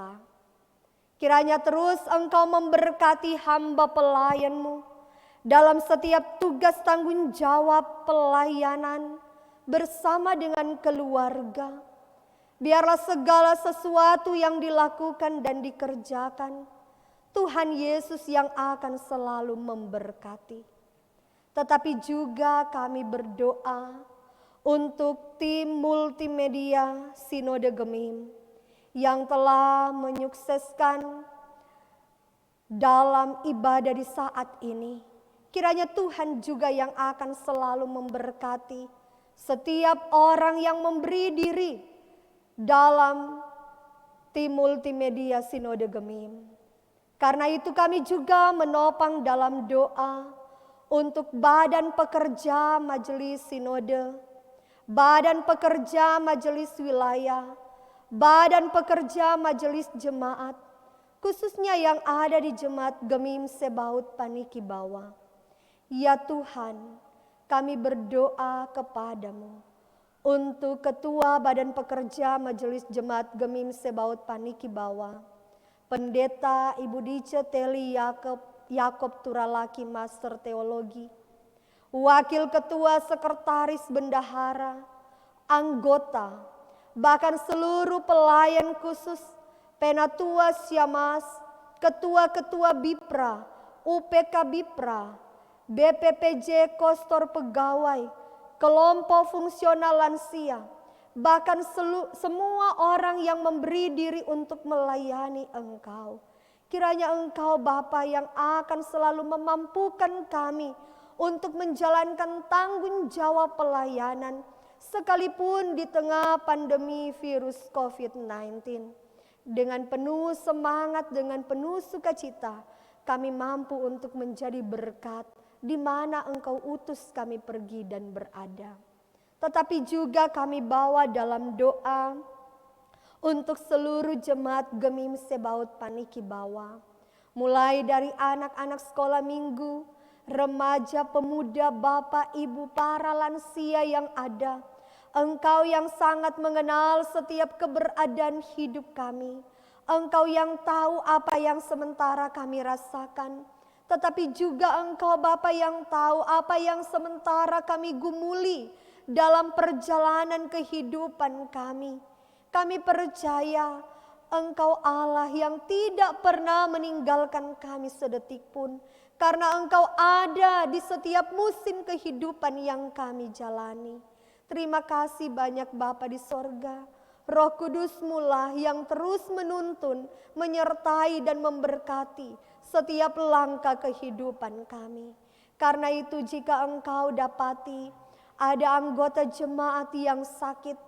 Kiranya terus Engkau memberkati hamba pelayan-Mu dalam setiap tugas tanggung jawab pelayanan bersama dengan keluarga. Biarlah segala sesuatu yang dilakukan dan dikerjakan, Tuhan Yesus yang akan selalu memberkati. Tetapi juga kami berdoa untuk tim multimedia Sinode Gemim yang telah menyukseskan dalam ibadah di saat ini. Kiranya Tuhan juga yang akan selalu memberkati setiap orang yang memberi diri dalam tim multimedia Sinode Gemim. Karena itu kami juga menopang dalam doa untuk badan pekerja majelis sinode, badan pekerja majelis wilayah, badan pekerja majelis jemaat, khususnya yang ada di Jemaat Gemim Sebaut Paniki Bawah. Ya Tuhan, kami berdoa kepadamu untuk Ketua Badan Pekerja Majelis Jemaat Gemim Sebaut Paniki Bawah, Pendeta Ibu Dice Teli Yakob Turalaki Master Teologi, Wakil Ketua Sekretaris Bendahara, anggota, bahkan seluruh pelayan khusus, Penatua Siamas, Ketua-Ketua Bipra, UPK Bipra, BPPJ Kostor Pegawai, Kelompok Fungsional Lansia, bahkan semua orang yang memberi diri untuk melayani Engkau. Kiranya Engkau Bapa yang akan selalu memampukan kami untuk menjalankan tanggung jawab pelayanan, sekalipun di tengah pandemi virus COVID-19. Dengan penuh semangat, dengan penuh sukacita, kami mampu untuk menjadi berkat di mana Engkau utus kami pergi dan berada. Tetapi juga kami bawa dalam doa untuk seluruh jemaat Gemim Sebaut Paniki Bawah, mulai dari anak-anak sekolah minggu, remaja, pemuda, bapak, ibu, para lansia yang ada. Engkau yang sangat mengenal setiap keberadaan hidup kami. Engkau yang tahu apa yang sementara kami rasakan. Tetapi juga Engkau Bapa yang tahu apa yang sementara kami gumuli dalam perjalanan kehidupan kami. Kami percaya Engkau Allah yang tidak pernah meninggalkan kami sedetik pun. Karena Engkau ada di setiap musim kehidupan yang kami jalani. Terima kasih banyak Bapa di sorga. Roh Kudus-Mu lah yang terus menuntun, menyertai dan memberkati setiap langkah kehidupan kami. Karena itu jika Engkau dapati ada anggota jemaat yang sakit,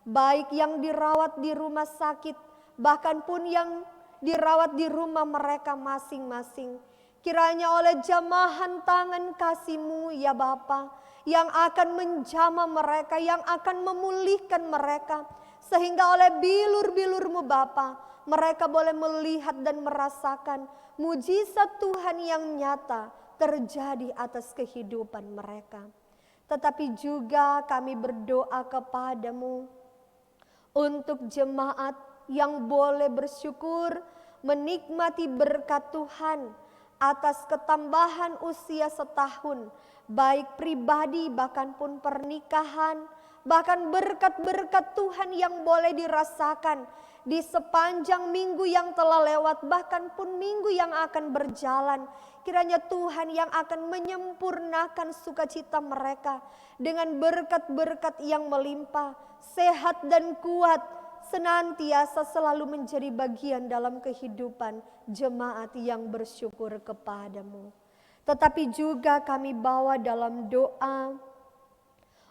baik yang dirawat di rumah sakit, bahkan pun yang dirawat di rumah mereka masing-masing, kiranya oleh jamahan tangan kasih-Mu ya Bapa, yang akan menjamah mereka, yang akan memulihkan mereka, sehingga oleh bilur-bilur-Mu Bapa, mereka boleh melihat dan merasakan mujizat Tuhan yang nyata terjadi atas kehidupan mereka. Tetapi juga kami berdoa kepada-Mu untuk jemaat yang boleh bersyukur menikmati berkat Tuhan atas ketambahan usia setahun, baik pribadi bahkan pun pernikahan, bahkan berkat-berkat Tuhan yang boleh dirasakan di sepanjang minggu yang telah lewat, bahkan pun minggu yang akan berjalan. Kiranya Tuhan yang akan menyempurnakan sukacita mereka dengan berkat-berkat yang melimpah, sehat dan kuat, senantiasa selalu menjadi bagian dalam kehidupan jemaat yang bersyukur kepada-Mu. Tetapi juga kami bawa dalam doa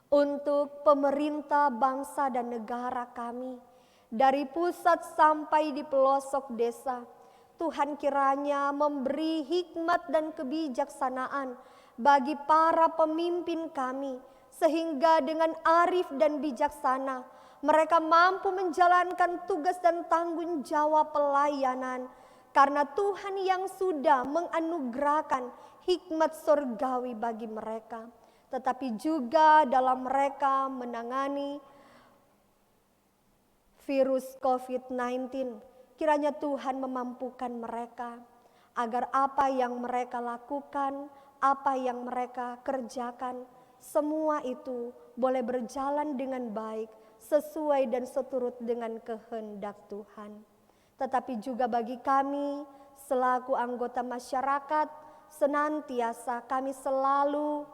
untuk pemerintah bangsa dan negara kami, dari pusat sampai di pelosok desa. Tuhan kiranya memberi hikmat dan kebijaksanaan bagi para pemimpin kami, sehingga dengan arif dan bijaksana mereka mampu menjalankan tugas dan tanggung jawab pelayanan, karena Tuhan yang sudah menganugerahkan hikmat surgawi bagi mereka. Tetapi juga dalam mereka menangani virus COVID-19, kiranya Tuhan memampukan mereka agar apa yang mereka lakukan, apa yang mereka kerjakan, semua itu boleh berjalan dengan baik, sesuai dan seturut dengan kehendak Tuhan. Tetapi juga bagi kami selaku anggota masyarakat, senantiasa kami selalu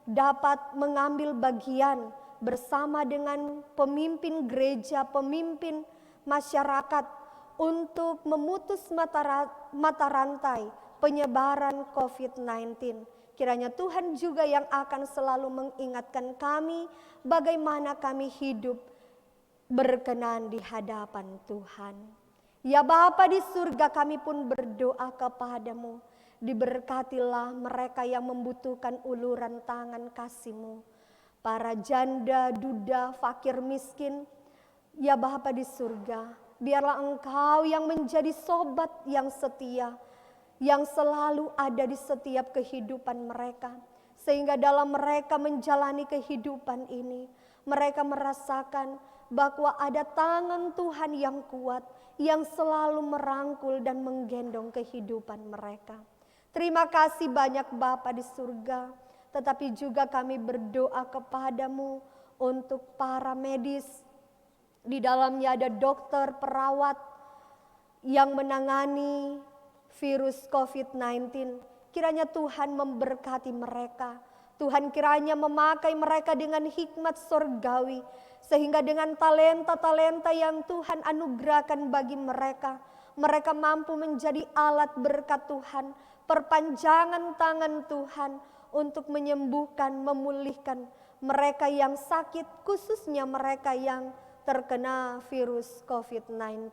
dapat mengambil bagian bersama dengan pemimpin gereja, pemimpin masyarakat untuk memutus mata rantai penyebaran COVID-19. Kiranya Tuhan juga yang akan selalu mengingatkan kami bagaimana kami hidup berkenan di hadapan Tuhan. Ya Bapa di surga, kami pun berdoa kepada-Mu. Diberkatilah mereka yang membutuhkan uluran tangan kasih-Mu. Para janda, duda, fakir, miskin. Ya Bapa di surga, biarlah Engkau yang menjadi sobat yang setia, yang selalu ada di setiap kehidupan mereka. Sehingga dalam mereka menjalani kehidupan ini, mereka merasakan bahwa ada tangan Tuhan yang kuat, yang selalu merangkul dan menggendong kehidupan mereka. Terima kasih banyak Bapa di surga. Tetapi juga kami berdoa kepada-Mu untuk para medis. Di dalamnya ada dokter, perawat yang menangani virus COVID-19. Kiranya Tuhan memberkati mereka. Tuhan kiranya memakai mereka dengan hikmat surgawi. Sehingga dengan talenta-talenta yang Tuhan anugerahkan bagi mereka, mereka mampu menjadi alat berkat Tuhan, perpanjangan tangan Tuhan untuk menyembuhkan, memulihkan mereka yang sakit, khususnya mereka yang terkena virus COVID-19.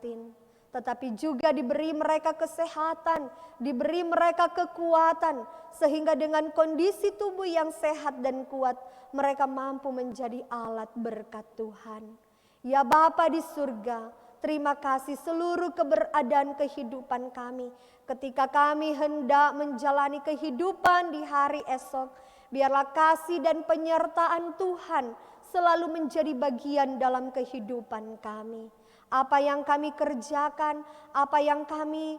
Tetapi juga diberi mereka kesehatan, diberi mereka kekuatan, sehingga dengan kondisi tubuh yang sehat dan kuat, mereka mampu menjadi alat berkat Tuhan. Ya Bapa di surga, Terima kasih seluruh keberadaan kehidupan kami. Ketika kami hendak menjalani kehidupan di hari esok, biarlah kasih dan penyertaan Tuhan selalu menjadi bagian dalam kehidupan kami. Apa yang kami kerjakan, apa yang kami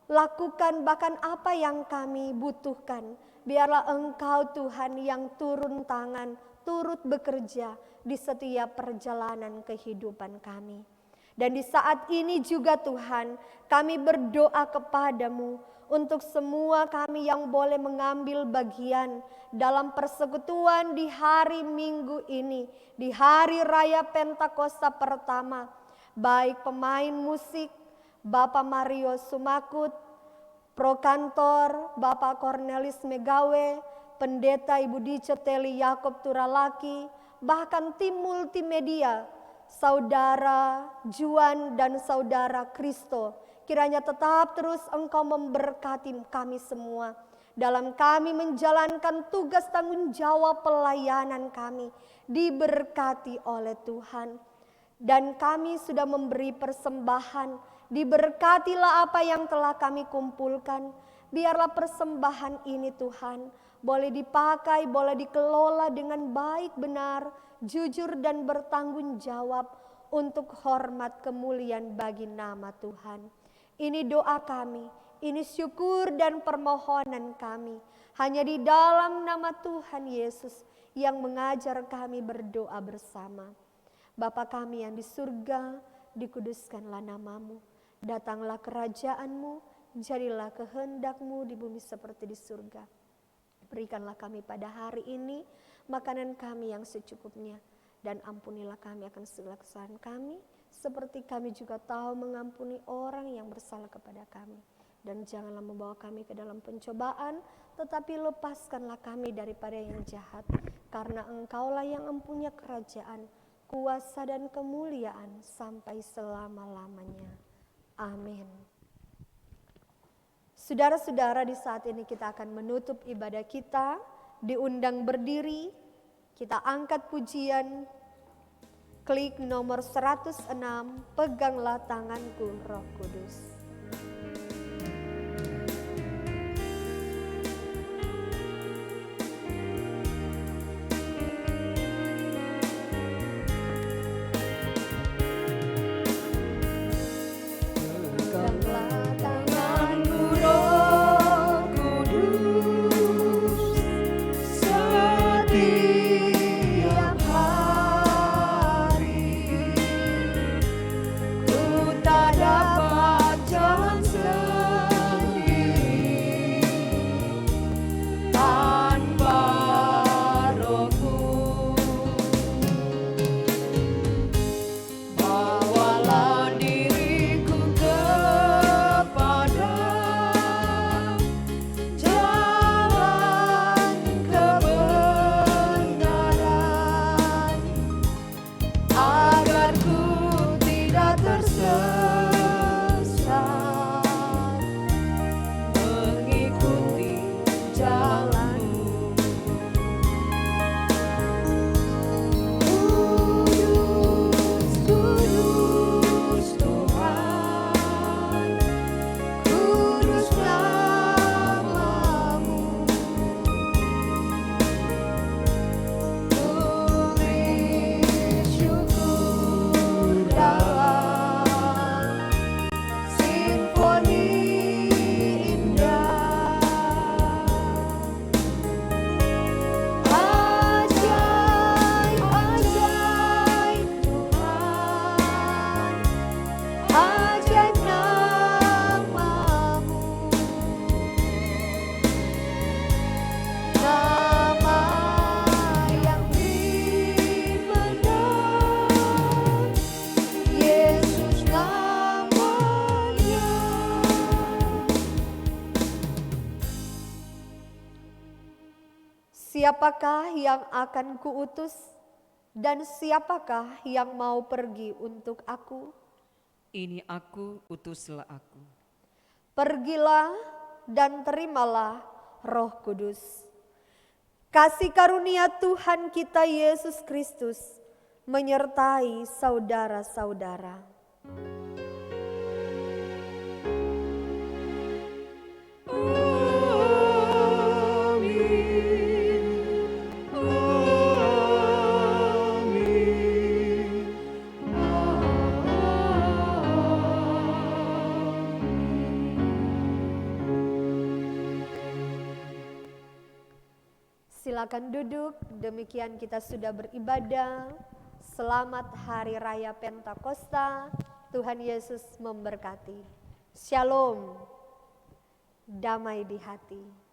lakukan, bahkan apa yang kami butuhkan, biarlah Engkau Tuhan yang turun tangan, turut bekerja di setiap perjalanan kehidupan kami. Dan di saat ini juga Tuhan, kami berdoa kepadamu untuk semua kami yang boleh mengambil bagian dalam persekutuan di hari Minggu ini, di hari Raya Pentakosta pertama, baik pemain musik, Bapak Mario Sumakut, Prokantor, Bapak Cornelis Megawe, Pendeta Ibu Dice Teli Yakob Turalaki, bahkan tim multimedia, Saudara Juan dan Saudara Kristo, kiranya tetap terus Engkau memberkati kami semua dalam kami menjalankan tugas tanggung jawab pelayanan kami, diberkati oleh Tuhan. Dan kami sudah memberi persembahan, diberkatilah apa yang telah kami kumpulkan. Biarlah persembahan ini Tuhan boleh dipakai, boleh dikelola dengan baik, benar, jujur dan bertanggung jawab untuk hormat kemuliaan bagi nama Tuhan. Ini doa kami, ini syukur dan permohonan kami. Hanya di dalam nama Tuhan Yesus yang mengajar kami berdoa bersama. Bapa kami yang di surga, dikuduskanlah namamu. Datanglah kerajaanmu, jadilah kehendak-Mu di bumi seperti di surga. Berikanlah kami pada hari ini makanan kami yang secukupnya, dan ampunilah kami akan segala kesalahan kami, seperti kami juga tahu mengampuni orang yang bersalah kepada kami. Dan janganlah membawa kami ke dalam pencobaan, tetapi lepaskanlah kami daripada yang jahat, karena Engkaulah yang mempunyai kerajaan, kuasa dan kemuliaan sampai selama-lamanya. Amin. Saudara-saudara, di saat ini kita akan menutup ibadah kita, diundang berdiri, kita angkat pujian, klik nomor 106, peganglah tanganku Roh Kudus. Siapakah yang akan kuutus dan siapakah yang mau pergi untuk aku?
Ini aku, utuslah aku.
Pergilah dan terimalah Roh Kudus. Kasih karunia Tuhan kita Yesus Kristus menyertai saudara-saudara. Silakan duduk, demikian kita sudah beribadah. Selamat Hari Raya Pentakosta, Tuhan Yesus memberkati. Shalom, damai di hati.